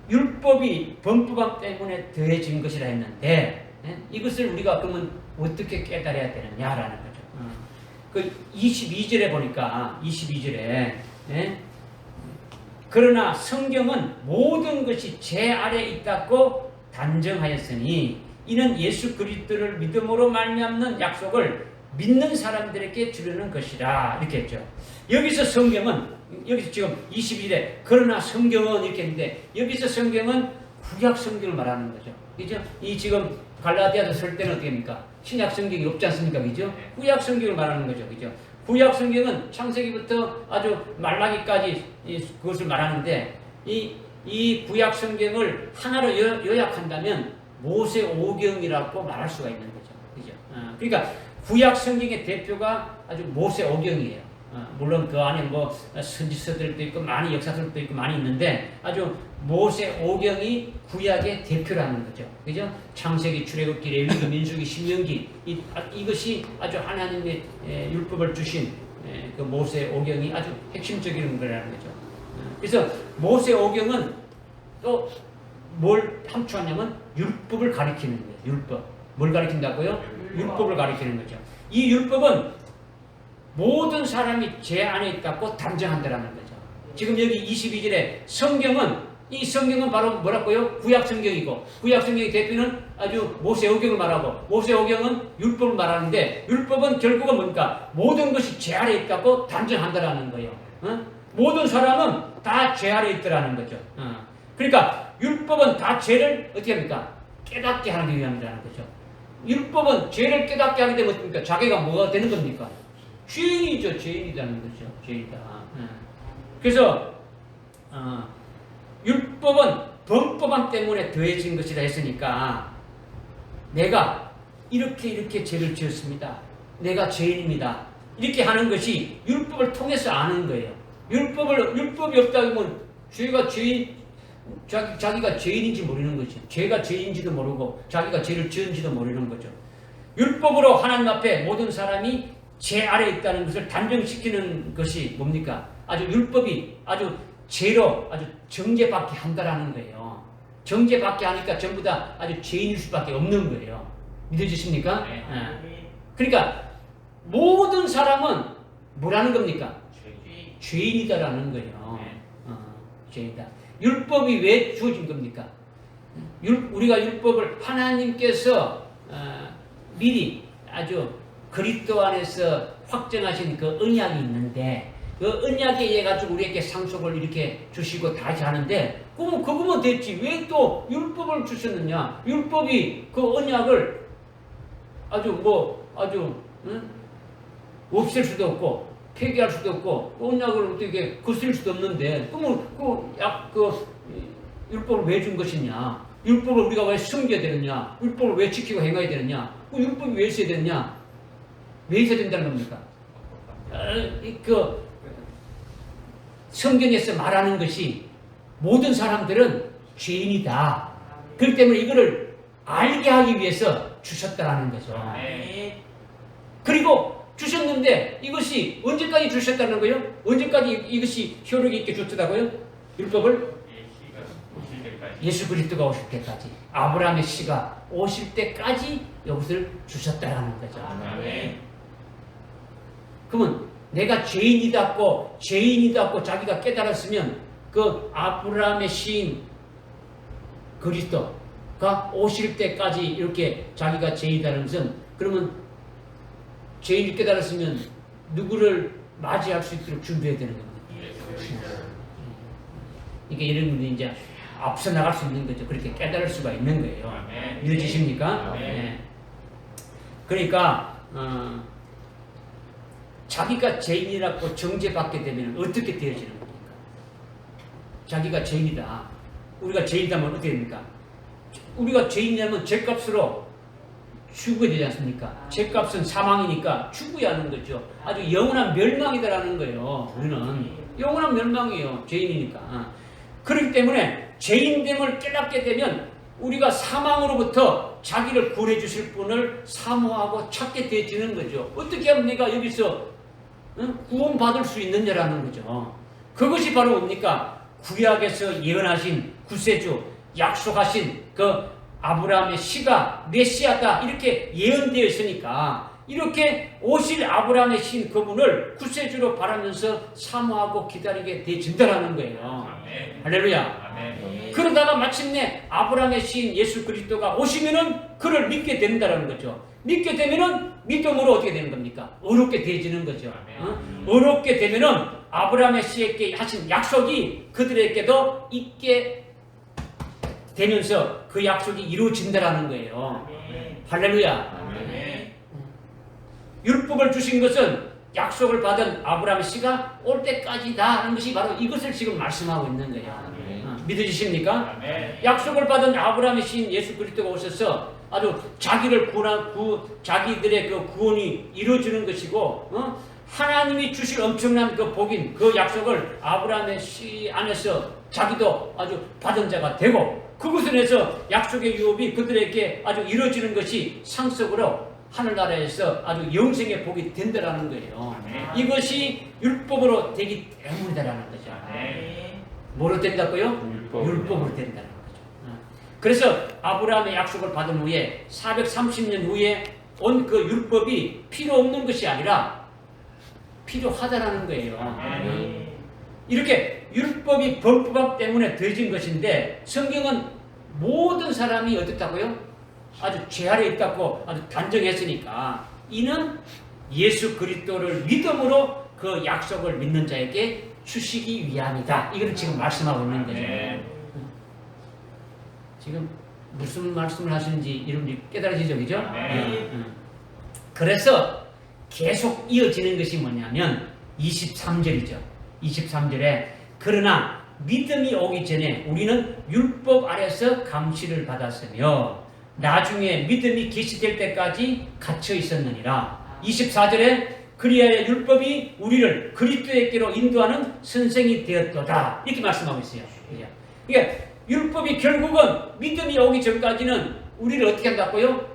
[SPEAKER 1] 율법이 범법함 때문에 더해진 것이라 했는데 이것을 우리가 그러면 어떻게 깨달아야 되느냐라는 거죠. 그 22절에 보니까 22절에 그러나 성경은 모든 것이 제 아래 있다고 단정하였으니 이는 예수 그리스도를 믿음으로 말미암는 약속을 믿는 사람들에게 주려는 것이라 이렇게 했죠. 여기서 지금 22절에 그러나 성경은 이렇게 했는데 여기서 성경은 구약 성경을 말하는 거죠. 그죠? 이 지금 갈라디아서 쓸 때는 어떻게 합니까? 신약 성경이 없지 않습니까? 그죠? 구약 성경을 말하는 거죠. 그죠? 구약 성경은 창세기부터 아주 말라기까지 그것을 말하는데 이 구약 성경을 하나로 요약한다면 모세 오경이라고 말할 수가 있는 거죠. 그죠? 그러니까 구약 성경의 대표가 아주 모세 오경이에요. 물론 그 안에 선지서들도 있고 많이 역사들도 있고 많이 있는데 아주 모세 오경이 구약의 대표라는 거죠. 그죠? 창세기, 출애굽기, 레위기, 민수기, 신명기 이것이 아주 하나님의 율법을 주신 그 모세 오경이 아주 핵심적인 거라는 거죠. 그래서 모세 오경은 또 뭘 함축하냐면 율법을 가리키는 거예요. 율법. 뭘 가리킨다고요? 율법을 가리키는 거죠. 이 율법은 모든 사람이 제 안에 있다고 단정한다라는 거죠. 지금 여기 22절에 이 성경은 바로 뭐라고요? 구약 성경이고 구약 성경의 대표는 아주 모세 오경을 말하고 모세 오경은 율법을 말하는데 율법은 결국은 뭡니까? 모든 것이 제 아래 있다고 단정한다라는 거예요. 모든 사람은 다 제 아래 있더라는 거죠. 그러니까 율법은 다 죄를 어떻게 합니까? 깨닫게 하기 위함이라는 거죠. 율법은 죄를 깨닫게 하게 되면 어떻습니까? 자기가 뭐가 되는 겁니까? 죄인이죠. 죄인이라는 거죠. 죄인이다. 그래서 율법은 범법함 때문에 더해진 것이라 했으니까 내가 이렇게 죄를 지었습니다. 내가 죄인입니다. 이렇게 하는 것이 율법을 통해서 아는 거예요. 율법이 없다면 죄가 죄인, 자기가 죄인인지 모르는 거죠. 죄가 죄인지도 모르고 자기가 죄를 지은지도 모르는 거죠. 율법으로 하나님 앞에 모든 사람이 죄 아래 있다는 것을 단정시키는 것이 뭡니까? 아주 율법이 아주 죄로 아주 정죄받게 한다라는 거예요. 정죄받게 하니까 전부 다 아주 죄인일 수밖에 없는 거예요. 믿어지십니까? 네. 그러니까 모든 사람은 뭐라는 겁니까? 죄인이다라는 거예요. 죄인이다. 율법이 왜 주어진 겁니까? 우리가 율법을 하나님께서 미리 아주 그리스도 안에서 확정하신 그 언약이 있는데 그 언약에 의해 가지고 우리에게 상속을 이렇게 주시고 다시 하는데 그거면 됐지. 왜 또 율법을 주셨느냐? 율법이 그 언약을 아주 없앨 수도 없고 폐기할 수도 없고 언약을 어떻게 거슬릴 수도 없는데 그러면 그 율법을 왜 준 것이냐? 율법을 우리가 왜 숨겨야 되느냐? 율법을 왜 지키고 행해야 되느냐? 그 율법이 왜 있어야 되느냐? 왜 있어야 된다는 겁니까? 성경에서 말하는 것이 모든 사람들은 죄인이다. 그렇기 때문에 이거를 알게 하기 위해서 주셨다라는 거죠. 그리고 주셨는데 이것이 언제까지 주셨다는 거예요? 언제까지 이것이 효력이 있게 주셨다고요? 율법을? 예수 그리스도가 오실 때까지. 아브라함의 씨가 오실 때까지 이것을 주셨다라는 거죠. 그러면 내가 죄인이다고 자기가 깨달았으면 그 아브라함의 시인 그리스도가 오실 때까지 이렇게 자기가 죄인이라는 것은 그러면 죄인을 깨달았으면 누구를 맞이할 수 있도록 준비해야 되는 겁니다. 이게 이런 분이 이제 앞서 나갈 수 있는 거죠. 그렇게 깨달을 수가 있는 거예요. 이해지십니까? 네. 그러니까 자기가 죄인이라고 정죄받게 되면 어떻게 되어지는 겁니까? 자기가 죄인이다. 우리가 죄인이다면 어떻게 됩니까? 우리가 죄인이라면 죄값으로 죽어야 되지 않습니까? 죄값은 사망이니까 죽어야 하는 거죠. 아주 영원한 멸망이다라는 거예요. 우리는 영원한 멸망이에요. 죄인이니까. 그렇기 때문에 죄인됨을 깨닫게 되면 우리가 사망으로부터 자기를 구원해 주실 분을 사모하고 찾게 되어지는 거죠. 어떻게 하면 내가 여기서 구원받을 수 있느냐라는 거죠. 그것이 바로 뭡니까? 구약에서 예언하신 구세주, 약속하신 그 아브라함의 씨가 메시아다 이렇게 예언되어 있으니까 이렇게 오실 아브라함의 신 그분을 구세주로 바라면서 사모하고 기다리게 되어진다라는 거예요. 할렐루야. 그러다가 마침내 아브라함의 신 예수 그리스도가 오시면은 그를 믿게 된다라는 거죠. 믿게 되면은 믿음으로 어떻게 되는 겁니까? 어렵게 되어지는 거죠. 어렵게 되면은 아브라함의 씨에게 하신 약속이 그들에게도 있게 되면서 그 약속이 이루어진다라는 거예요. 할렐루야. 율법을 주신 것은 약속을 받은 아브라함의 씨가 올 때까지다 하는 것이 바로 이것을 지금 말씀하고 있는 거예요. 믿어지십니까? 약속을 받은 아브라함의 씨인 예수 그리스도가 오셔서 아주 자기를 자기들의 그 구원이 이루어지는 것이고 하나님이 주실 엄청난 그 복인 그 약속을 아브라함의 씨 안에서 자기도 아주 받은 자가 되고 그것을 해서 약속의 유업이 그들에게 아주 이루어지는 것이 상속으로 하늘나라에서 아주 영생의 복이 된다라는 거예요. 이것이 율법으로 되기 때문이다라는 거죠. 뭐로 된다고요? 율법으로 된다는 거죠. 그래서 아브라함의 약속을 받은 후에 430년 후에 온 그 율법이 필요 없는 것이 아니라 필요하다라는 거예요. 이렇게 율법이 범법 때문에 더해진 것인데 성경은 모든 사람이 어떻다고요? 아주 죄 아래 있다고 아주 단정했으니까 이는 예수 그리스도를 믿음으로 그 약속을 믿는 자에게 주시기 위함이다. 이걸 지금 말씀하고 있는 거죠. 지금 무슨 말씀을 하시는지 여러분이 깨달아지죠, 그죠?
[SPEAKER 2] 네.
[SPEAKER 1] 그래서 계속 이어지는 것이 뭐냐면 23절이죠. 23절에 그러나 믿음이 오기 전에 우리는 율법 아래서 감시를 받았으며 나중에 믿음이 계시될 때까지 갇혀 있었느니라. 24절에 그리하여 율법이 우리를 그리스도에게로 인도하는 선생이 되었도다. 이렇게 말씀하고 있어요. 그러니까 율법이 결국은 믿음이 오기 전까지는 우리를 어떻게 한다고요?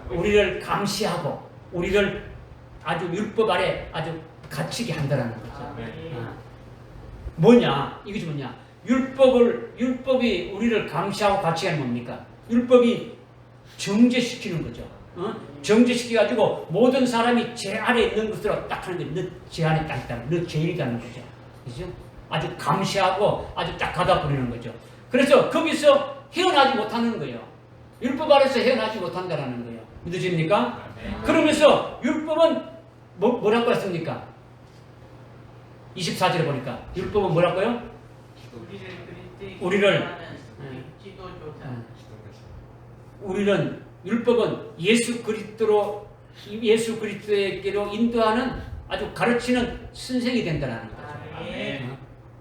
[SPEAKER 1] 우리를 감시하고 우리를 아주 율법 아래 아주 갇히게 한다는 거죠. 뭐냐? 이것이 뭐냐? 율법이 우리를 감시하고 갇히게 하는 뭡니까? 율법이 정죄시키는 거죠. 정죄시켜가지고 모든 사람이 죄 아래 있는 것으로 딱 하는 거예요. 너 죄 안에 딱 있다. 너 죄인이라는 거죠. 그죠? 아주 감시하고 아주 딱 가다 버리는 거죠. 그래서 거기서 헤어나지 못하는 거예요. 율법 아래서 헤어나지 못한다는 거예요. 믿으십니까? 그러면서 율법은 뭐라고 했습니까? 24절에 보니까 율법은 뭐라고요? 우리는 율법은 예수 그리스도에게로 인도하는 아주 가르치는 선생이 된다는 거죠.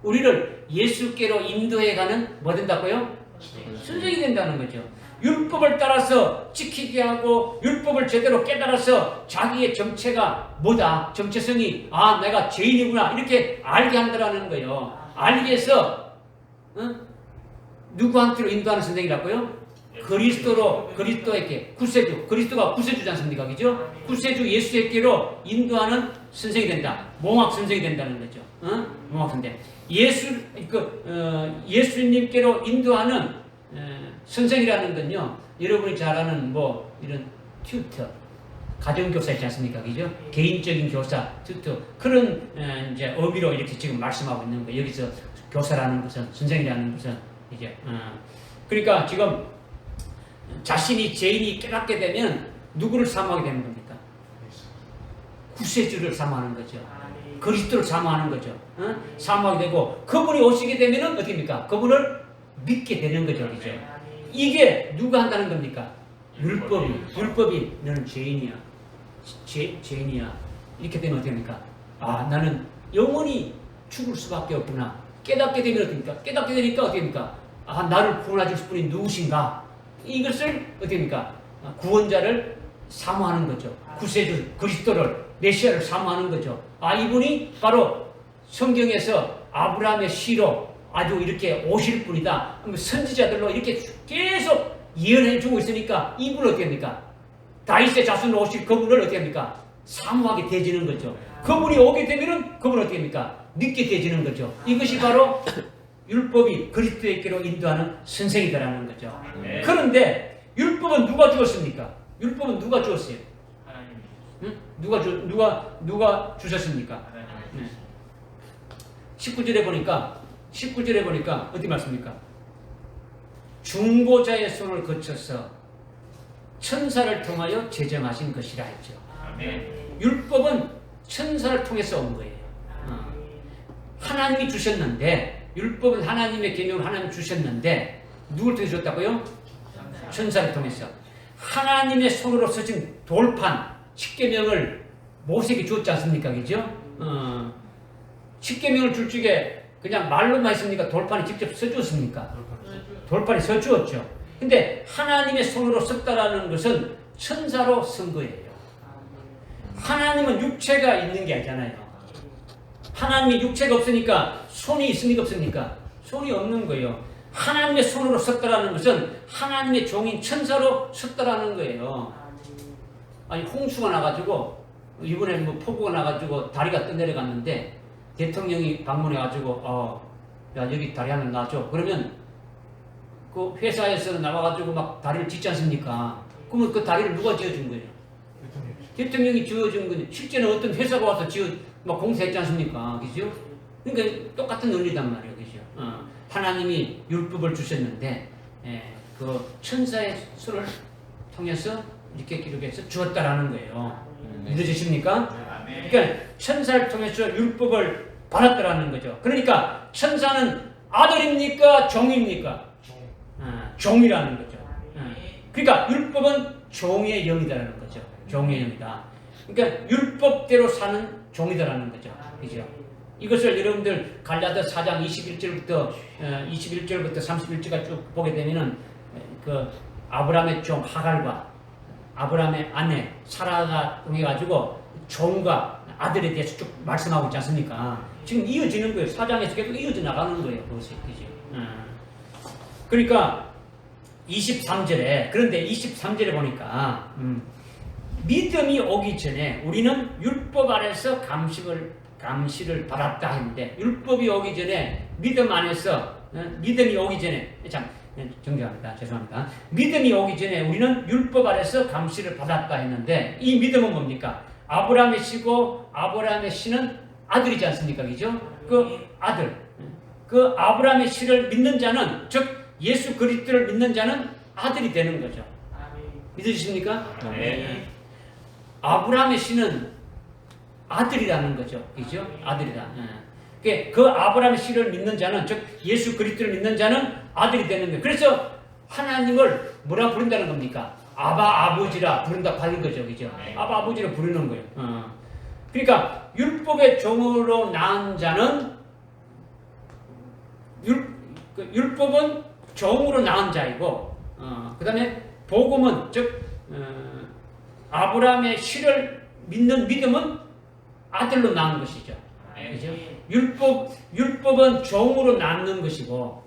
[SPEAKER 1] 우리를 예수께로 인도해가는 뭐 된다고요? 선생이 된다는 거죠. 율법을 따라서 지키게 하고 율법을 제대로 깨달아서 자기의 정체가 뭐다, 정체성이 내가 죄인이구나 이렇게 알게 한다는 거예요. 알게 해서 누구한테로 인도하는 선생이라고요? 그리스도에게 구세주, 그리스도가 구세주지 않습니까? 그죠? 구세주 예수에게로 인도하는 선생이 된다. 몽학 선생이 된다는 거죠. 몽학 선생. 예수님께로 인도하는 선생이라는 건요, 여러분이 잘 아는 뭐 이런 튜터, 가정교사 있지 않습니까? 그죠? 개인적인 교사, 튜터 그런 이제 의미로 이렇게 지금 말씀하고 있는 거예요. 여기서 교사라는 것은, 선생이라는 것은 이제 그러니까 지금 자신이 죄인이 깨닫게 되면 누구를 사모하게 되는 겁니까? 구세주를 사모하는 거죠. 그리스도를 사모하는 거죠. 사모하게 되고 그분이 오시게 되면은 어떻게 됩니까? 그분을 믿게 되는 거죠. 그죠? 이게 누가 한다는 겁니까? 율법이 너는 죄인이야. 죄인이야. 이렇게 되면 어떻게 됩니까? 나는 영원히 죽을 수밖에 없구나. 깨닫게 되면 어떻게 됩니까? 깨닫게 되니까 어떻게 됩니까? 나를 구원해 줄 분이 누구신가? 이것을 어떻게 됩니까? 구원자를 사모하는 거죠. 구세주 그리스도를 메시아를 사모하는 거죠. 이분이 바로 성경에서 아브라함의 씨로 아주 이렇게 오실 분이다. 선지자들로 이렇게 계속 예언해주고 있으니까 이분을 어떻게 합니까? 다윗의 자손으로 오실 그분을 어떻게 합니까? 사모하게 되지는 거죠. 그분이 오게 되면은 그분을 어떻게 합니까? 믿게 되지는 거죠. 이것이 바로 율법이 그리스도에게로 인도하는 선생이다라는 거죠. 그런데 율법은 누가 주었습니까? 율법은 누가 주었어요? 하나님이. 누가 주셨습니까? 네. 19절에 보니까 어디 말씀입니까? 중보자의 손을 거쳐서 천사를 통하여 제정하신 것이라 했죠. 율법은 천사를 통해서 온 거예요. 하나님이 주셨는데 율법은 하나님의 계명을 하나님이 주셨는데 누굴 통해 주셨다고요? 천사를 통해서. 하나님의 손으로 쓰신 돌판 10계명을 모세에게 주었지 않습니까? 그죠? 10계명을 줄 적에 그냥 말로만 했습니까? 돌판이 직접 써주었습니까? 돌판이 써주었죠. 근데 하나님의 손으로 썼다라는 것은 천사로 쓴 거예요. 하나님은 육체가 있는 게 아니잖아요. 하나님이 육체가 없으니까 손이 있습니까? 없습니까? 손이 없는 거예요. 하나님의 손으로 썼다라는 것은 하나님의 종인 천사로 썼다라는 거예요. 홍수가 나가지고 이번에 뭐 폭우가 나가지고 다리가 떠내려갔는데 대통령이 방문해가지고 야 여기 다리 하나 놔줘. 그러면 그 회사에서 나와가지고 막 다리를 짓지 않습니까? 그러면 그 다리를 누가 지어준 거예요? 대통령이 지어준 거예요. 실제는 어떤 회사가 와서 막 공사했지 않습니까? 그죠? 그러니까 똑같은 논리단 말이에요. 그죠? 하나님이 율법을 주셨는데 그 천사의 손을 통해서 이렇게 기록해서 주었다라는 거예요. 믿어지십니까? 그러니까 천사를 통해서 율법을 받았다라는 거죠. 그러니까 천사는 아들입니까? 종입니까? 종이라는 거죠. 그러니까 율법은 종의 영이다라는 거죠. 종의 영이다. 그러니까 율법대로 사는 종이다라는 거죠. 그죠? 이것을 여러분들 갈라디아 4장 21절부터 31절까지 쭉 보게 되면은 그 아브라함의 종 하갈과 아브라함의 아내 사라가 통해 가지고 종과 아들에 대해서 쭉 말씀하고 있지 않습니까? 지금 이어지는 거예요. 4장에서 계속 이어져 나가는 거예요. 그것이 그죠? 그러니까 23절에 그런데 23절에 보니까 믿음이 오기 전에 우리는 율법 아래서 감시를 받았다 했는데 율법이 오기 전에 믿음 안에서 믿음이 오기 전에 참 정정합니다. 죄송합니다. 믿음이 오기 전에 우리는 율법 아래서 감시를 받았다 했는데 이 믿음은 뭡니까? 아브라함의 씨고 아브라함의 씨는 아들이지 않습니까? 그죠? 그 아들. 그 아브라함의 씨를 믿는 자는 즉 예수 그리스도를 믿는 자는 아들이 되는 거죠. 믿으십니까? 네. 아브라함의 씨는 아들이라는 거죠. 그죠? 아들이다. 그 아브라함의 씨를 믿는 자는 즉 예수 그리스도를 믿는 자는 아들이 되는 거예요. 그래서 하나님을 뭐라 부른다는 겁니까? 아바 아버지라 부른다 하는 거죠. 그죠? 아바 아버지라 부르는 거예요. 그러니까 율법의 종으로 낳은 자는 율법은 종으로 낳은 자이고 그 다음에 복음은 즉 아브라함의 씨를 믿는 믿음은 아들로 낳은 것이죠. 그죠? 율법은 종으로 낳는 것이고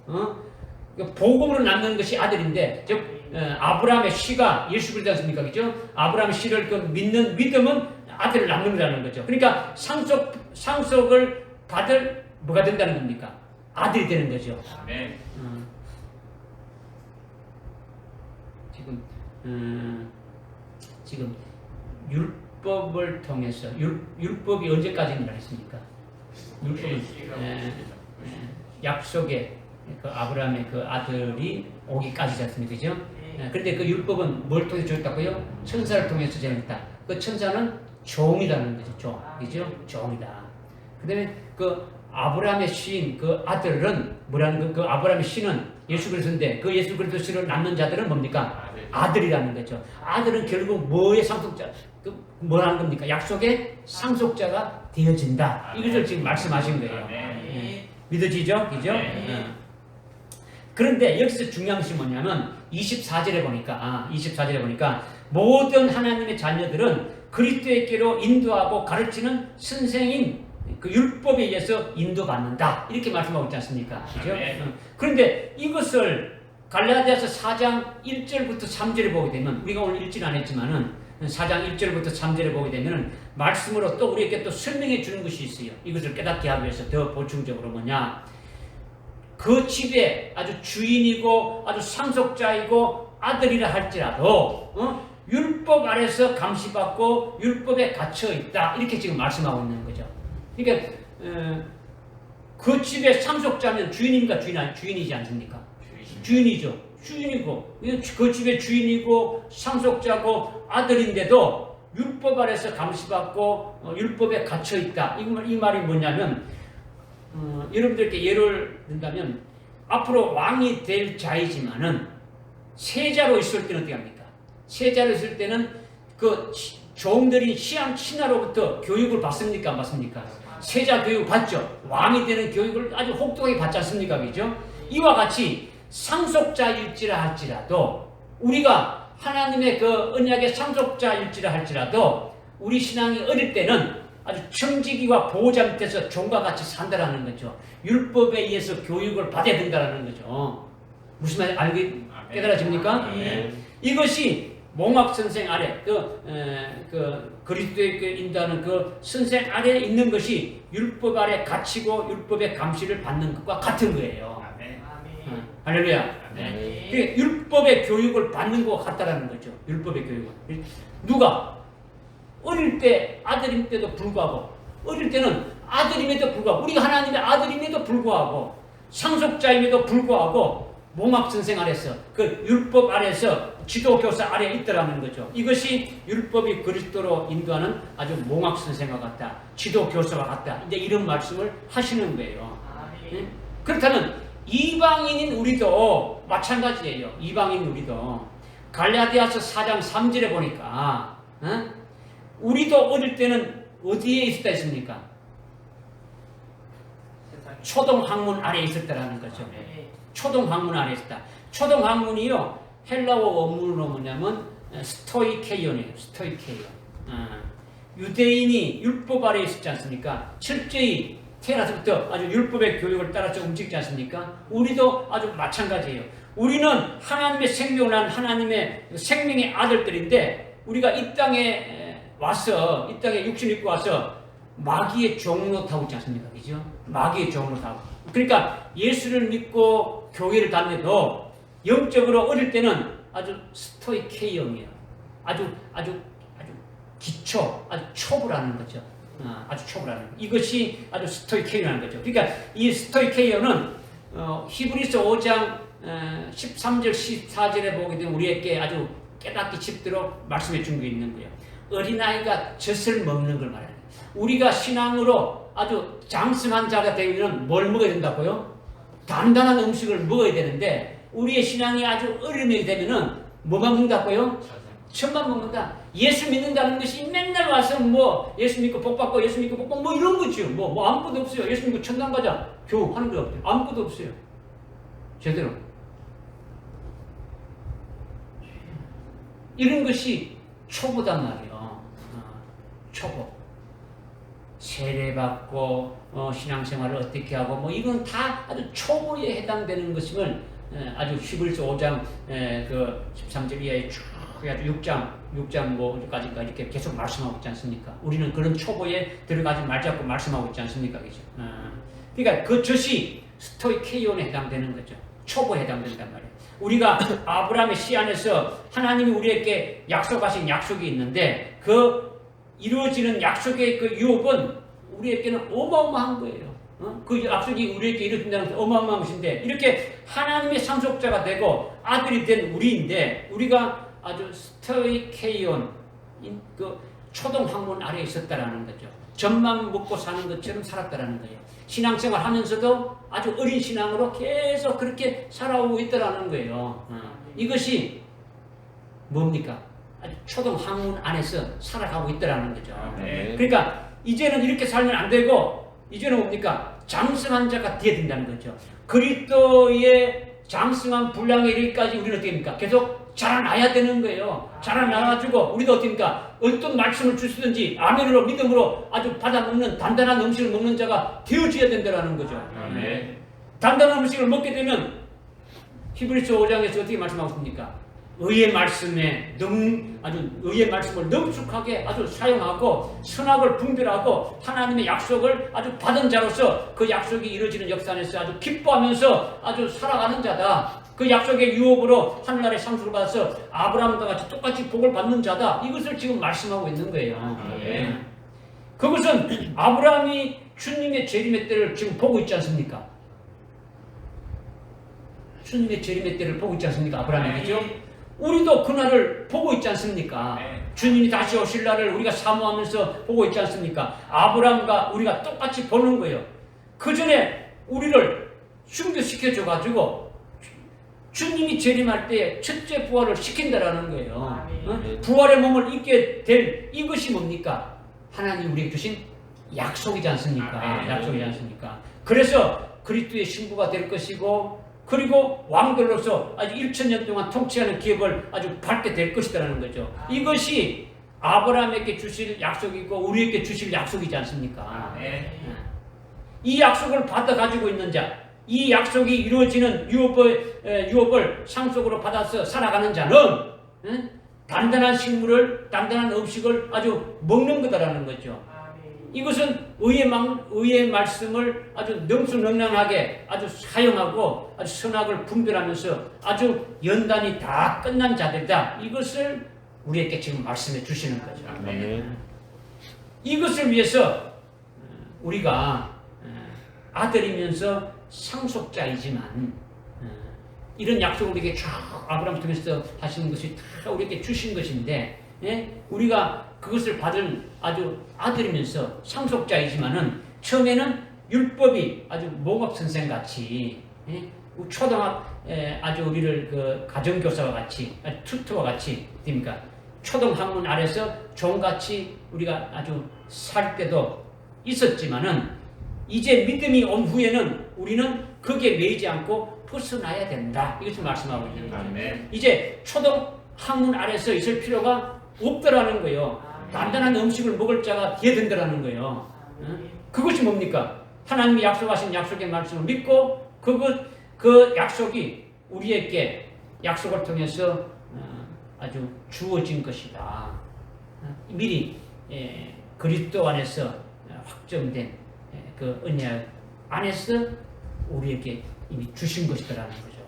[SPEAKER 1] 복음으로 낳는 것이 아들인데 즉 아브라함의 씨가 예수 그리스도 않습니까? 그죠? 아브라함의 씨를 믿는 믿음은 아들을 낳는다는 거죠. 그러니까 상속을 받을 뭐가 된다는 겁니까? 아들이 되는 거죠. 지금 율법을 통해서 율법이 언제까지 말했습니까? 율법은 약속의 그 아브라함의 그 아들이 오기까지지 않습니까? 그죠? 그런데 그 율법은 뭘 통해서 줬다고요? 천사를 통해서 전했다. 그 천사는 종이라는 거죠. 종. 그죠? 종이다. 그 다음에 그 아브라함의 씨인 그 아들은 뭐라는 그 아브라함의 씨는 예수 그리스도인데 그 예수 그리스도 씨를 낳는 자들은 뭡니까? 아들이라는 거죠. 아들은 결국 뭐의 상속자? 뭐라는 겁니까? 약속의 상속자가 되어진다. 이것을 지금 말씀하신 거예요. 믿어지죠? 그죠? 그런데 여기서 중요한 것이 뭐냐면 24절에 보니까 모든 하나님의 자녀들은 그리스도에게로 인도하고 가르치는 선생인 그 율법에 의해서 인도받는다. 이렇게 말씀하고 있지 않습니까? 그죠? 그런데 이것을 갈라디아서 4장 1절부터 3절에 보게 되면 우리가 오늘 읽지는 안 했지만은 4장 1절부터 3절에 보게 되면 말씀으로 또 우리에게 또 설명해 주는 것이 있어요. 이것을 깨닫게 하기 위해서 더 보충적으로 뭐냐? 그 집에 아주 주인이고 아주 상속자이고 아들이라 할지라도 율법 아래서 감시받고 율법에 갇혀 있다. 이렇게 지금 말씀하고 있는 거죠. 그러니까 그 집의 상속자면 주인입니까? 주인이지 않습니까? 주인이죠. 주인이고 그 집의 주인이고 상속자고 아들인데도 율법 아래서 감시받고 율법에 갇혀 있다. 이 말이 뭐냐면 여러분들께 예를 든다면 앞으로 왕이 될 자이지만은 세자로 있을 때는 어떻게 합니까? 세자로 있을 때는 그 종들이 신하로부터 교육을 받습니까? 안 받습니까? 세자 교육 받죠. 왕이 되는 교육을 아주 혹독하게 받지 않습니까? 그죠? 이와 같이 상속자일지라 할지라도 우리가 하나님의 그 언약의 상속자일지라 할지라도 우리 신앙이 어릴 때는 아주 청지기와 보호자 밑에서 종과 같이 산다라는 거죠. 율법에 의해서 교육을 받아야 된다는 거죠. 무슨 말인지 깨달아집니까? 이것이 몽학 선생 아래 그리스도에게 인도하는 그 선생 아래에 있는 것이 율법 아래 갇히고 율법의 감시를 받는 것과 같은 거예요. 할렐루야. 율법의 교육을 받는 것과 같다라는 거죠. 율법의 교육을. 누가? 어릴 때 아들임에도 불구하고 어릴 때는 아들임에도 불구하고 우리가 하나님의 아들임에도 불구하고 상속자임에도 불구하고 몽학 선생 아래서 그 율법 아래서 지도교사 아래에 있더라는 거죠. 이것이 율법이 그리스도로 인도하는 아주 몽학 선생과 같다. 지도교사와 같다. 이제 이런 말씀을 하시는 거예요. 그렇다면 이방인인 우리도 마찬가지예요. 이방인 우리도 갈라디아서 4장 3절에 보니까 우리도 어릴 때는 어디에 있었다 했습니까? 초동학문 아래에 있었다라는 거죠. 초동학문 아래에 있었다. 초동학문이요 헬라어 원문으로 뭐냐면 스토이케이온이에요. 스토이케이온. 유대인이 율법 아래에 있었지 않습니까? 철저히 태어나서부터 아주 율법의 교육을 따라서 움직이지 않습니까? 우리도 아주 마찬가지예요. 우리는 하나님의 생명을 난 하나님의 생명의 아들들인데 우리가 이 땅에 와서 이 땅에 육신 입고 와서 마귀의 종로 타고 있지 않습니까? 그죠? 마귀의 종로 타고. 그러니까 예수를 믿고 교회를 다녀도 영적으로 어릴 때는 아주 스토이케이엄이에요. 아주 기초, 아주 초보라는 거죠. 아주 초보라는 거. 이것이 아주 스토이케이엄이라는 거죠. 그러니까 이 스토이케이엄은 히브리서 5장 13절 14절에 보게 되면 우리에게 아주 깨닫기 쉽도록 말씀해 준 게 있는 거예요. 어린아이가 젖을 먹는 걸 말해요. 우리가 신앙으로 아주 장성한 자가 되면 뭘 먹어야 된다고요? 단단한 음식을 먹어야 되는데 우리의 신앙이 아주 어린아이 되면은 뭐만 먹는다고요? 천만 먹는다. 예수 믿는다는 것이 맨날 와서 뭐 예수 믿고 복 받고 예수 믿고 복 받고 뭐 이런 거죠. 뭐 아무것도 없어요. 예수 믿고 천당 가자. 교육하는 거 없어요. 아무것도 없어요. 제대로. 이런 것이 초보단 말이에요. 초보. 세례받고 신앙생활을 어떻게 하고 뭐 이건 다 아주 초보에 해당되는 것임을 아주 히브리서 5장 그 13절 이하에 쭉 해가지고 6장 뭐까지 이렇게 계속 말씀하고 있지 않습니까? 우리는 그런 초보에 들어가지 말자고 말씀하고 있지 않습니까? 그죠? 그러니까 그 젖이 스토이케이온에 해당되는 거죠. 초보에 해당된단 말이에요. 우리가 아브라함의 씨 안에서 하나님이 우리에게 약속하신 약속이 있는데 그 이루어지는 약속의 그 유업은 우리에게는 어마어마한 거예요. 그 약속이 우리에게 이루어진다는 것은 어마어마한 것인데 이렇게 하나님의 상속자가 되고 아들이 된 우리인데 우리가 아주 스토이케이온 그 초동학문 아래에 있었다라는 거죠. 젖만 먹고 사는 것처럼 살았다라는 거예요. 신앙생활 하면서도 아주 어린 신앙으로 계속 그렇게 살아오고 있다라는 거예요. 이것이 뭡니까? 아주 초동학문 안에서 살아가고 있다라는 거죠. 그러니까 이제는 이렇게 살면 안 되고 이제는 뭡니까? 장성한 자가 되어야 된다는 거죠. 그리스도의 장성한 분량에 이르기까지 우리는 어떻게 됩니까? 계속 자라나야 되는 거예요. 자라나가지고 우리도 어떻게 됩니까? 어떤 말씀을 주시든지 아멘으로 믿음으로 아주 받아먹는 단단한 음식을 먹는 자가 되어져야 된다는 거죠. 단단한 음식을 먹게 되면 히브리서 5장에서 어떻게 말씀하고 있습니까? 의의 말씀에 아주 의의 말씀을 능숙하게 아주 사용하고 선악을 분별하고 하나님의 약속을 아주 받은 자로서 그 약속이 이루어지는 역사 안에서 아주 기뻐하면서 아주 살아가는 자다. 그 약속의 유업으로 하늘나라의 상속을 받아서 아브라함과 같이 똑같이 복을 받는 자다. 이것을 지금 말씀하고 있는 거예요. 그것은 아브라함이 주님의 재림의 때를 지금 보고 있지 않습니까? 주님의 재림의 때를 보고 있지 않습니까? 아브라함이 그죠? 우리도 그날을 보고 있지 않습니까? 주님이 다시 오실 날을 우리가 사모하면서 보고 있지 않습니까? 아브라함과 우리가 똑같이 보는 거예요. 그 전에 우리를 충족시켜줘가지고 주님이 재림할 때 첫째 부활을 시킨다라는 거예요. 부활의 몸을 입게 될 이것이 뭡니까? 하나님 우리에게 주신 약속이지 않습니까? 약속이지 않습니까? 그래서 그리스도의 신부가 될 것이고 그리고 왕들로서 아주 1000년 동안 통치하는 기업을 아주 받게 될 것이라는 거죠. 이것이 아브라함에게 주실 약속이고 우리에게 주실 약속이지 않습니까? 이 약속을 받아 가지고 있는 자, 이 약속이 이루어지는 유업을 상속으로 받아서 살아가는 자는 단단한 식물을, 단단한 음식을 아주 먹는 거다라는 거죠. 이것은 의의 말씀을 아주 능수능란하게 아주 사용하고 아주 선악을 분별하면서 아주 연단이 다 끝난 자들이다. 이것을 우리에게 지금 말씀해 주시는 거죠. 이것을 위해서 우리가 아들이면서 상속자이지만 이런 약속을 우리에게 쭉 아브라함 통해서 하시는 것이 다 우리에게 주신 것인데 우리가 그것을 받은 아주 아들이면서 상속자이지만은 처음에는 율법이 아주 모각 선생같이 아주 우리를 그 가정교사와 같이, 튜터와 같이, 됩니까? 초등 학문 아래서 종같이 우리가 아주 살 때도 있었지만은 이제 믿음이 온 후에는 우리는 거기에 매이지 않고 벗어나야 된다. 이것을 말씀하고 있는 거예요. 이제 초등 학문 아래서 있을 필요가 없더라는 거예요. 단단한 음식을 먹을 자가 되어야 된다는 거예요. 그것이 뭡니까? 하나님이 약속하신 약속의 말씀을 믿고 그 약속이 우리에게 약속을 통해서 아주 주어진 것이다. 미리 그리스도 안에서 확정된 그 은혜 안에서 우리에게 이미 주신 것이라는 거죠.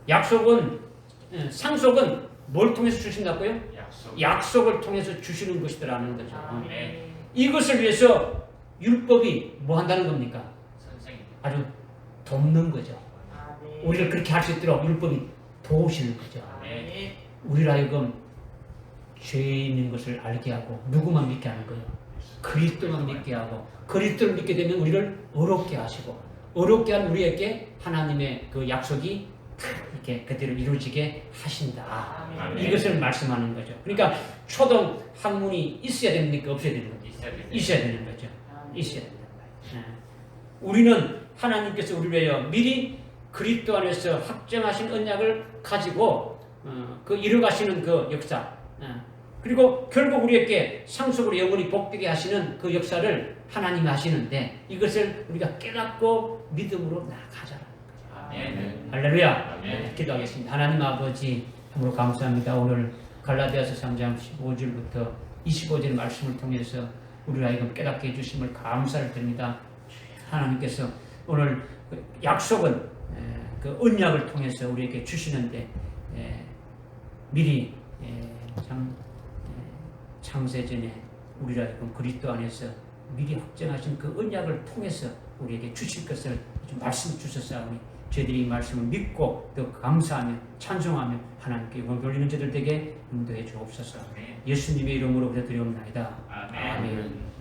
[SPEAKER 1] 약속은 상속은 뭘 통해서 주신다고요? 약속을 통해서 주시는 것이라는 거죠. 이것을 위해서 율법이 뭐 한다는 겁니까? 아주 돕는 거죠. 우리를 그렇게 할 수 있도록 율법이 도우시는 거죠. 우리를 하여금 죄 있는 것을 알게 하고 누구만 믿게 하는 거예요? 그리스도만 믿게 하고 그리스도를 믿게 되면 우리를 어렵게 하시고 어렵게 한 우리에게 하나님의 그 약속이 이렇게 그대로 이루어지게 하신다. 이것을 말씀하는 거죠. 그러니까 초등 학문이 있어야 됩니까? 없어야 되는 겁니까? 있어야 되는 거죠. 있어야 된다. 우리는 하나님께서 우리를 위하여 미리 그리스도 안에서 확정하신 언약을 가지고 그 이루가시는 그 역사, 그리고 결국 우리에게 상속으로 영원히 복되게 하시는 그 역사를 하나님이 하시는데 이것을 우리가 깨닫고 믿음으로 나아가자. 할렐루야. 기도하겠습니다. 하나님 아버지 참으로 감사합니다. 오늘 갈라디아서 3장 15절부터 25절 말씀을 통해서 우리를 하여금 깨닫게 해주심을 감사를 드립니다. 하나님께서 오늘 약속은 그 언약을 통해서 우리에게 주시는데 미리 창세전에 우리를 하여금 그리스도 안에서 미리 확정하신 그 언약을 통해서 우리에게 주실 것을 좀 말씀 주셨사오니 저희들이 이 말씀을 믿고 또 감사하며 찬송하며 하나님께 영광 돌리는 저들 되게 인도해 주옵소서. 예수님의 이름으로 기도드리옵나이다. 아멘.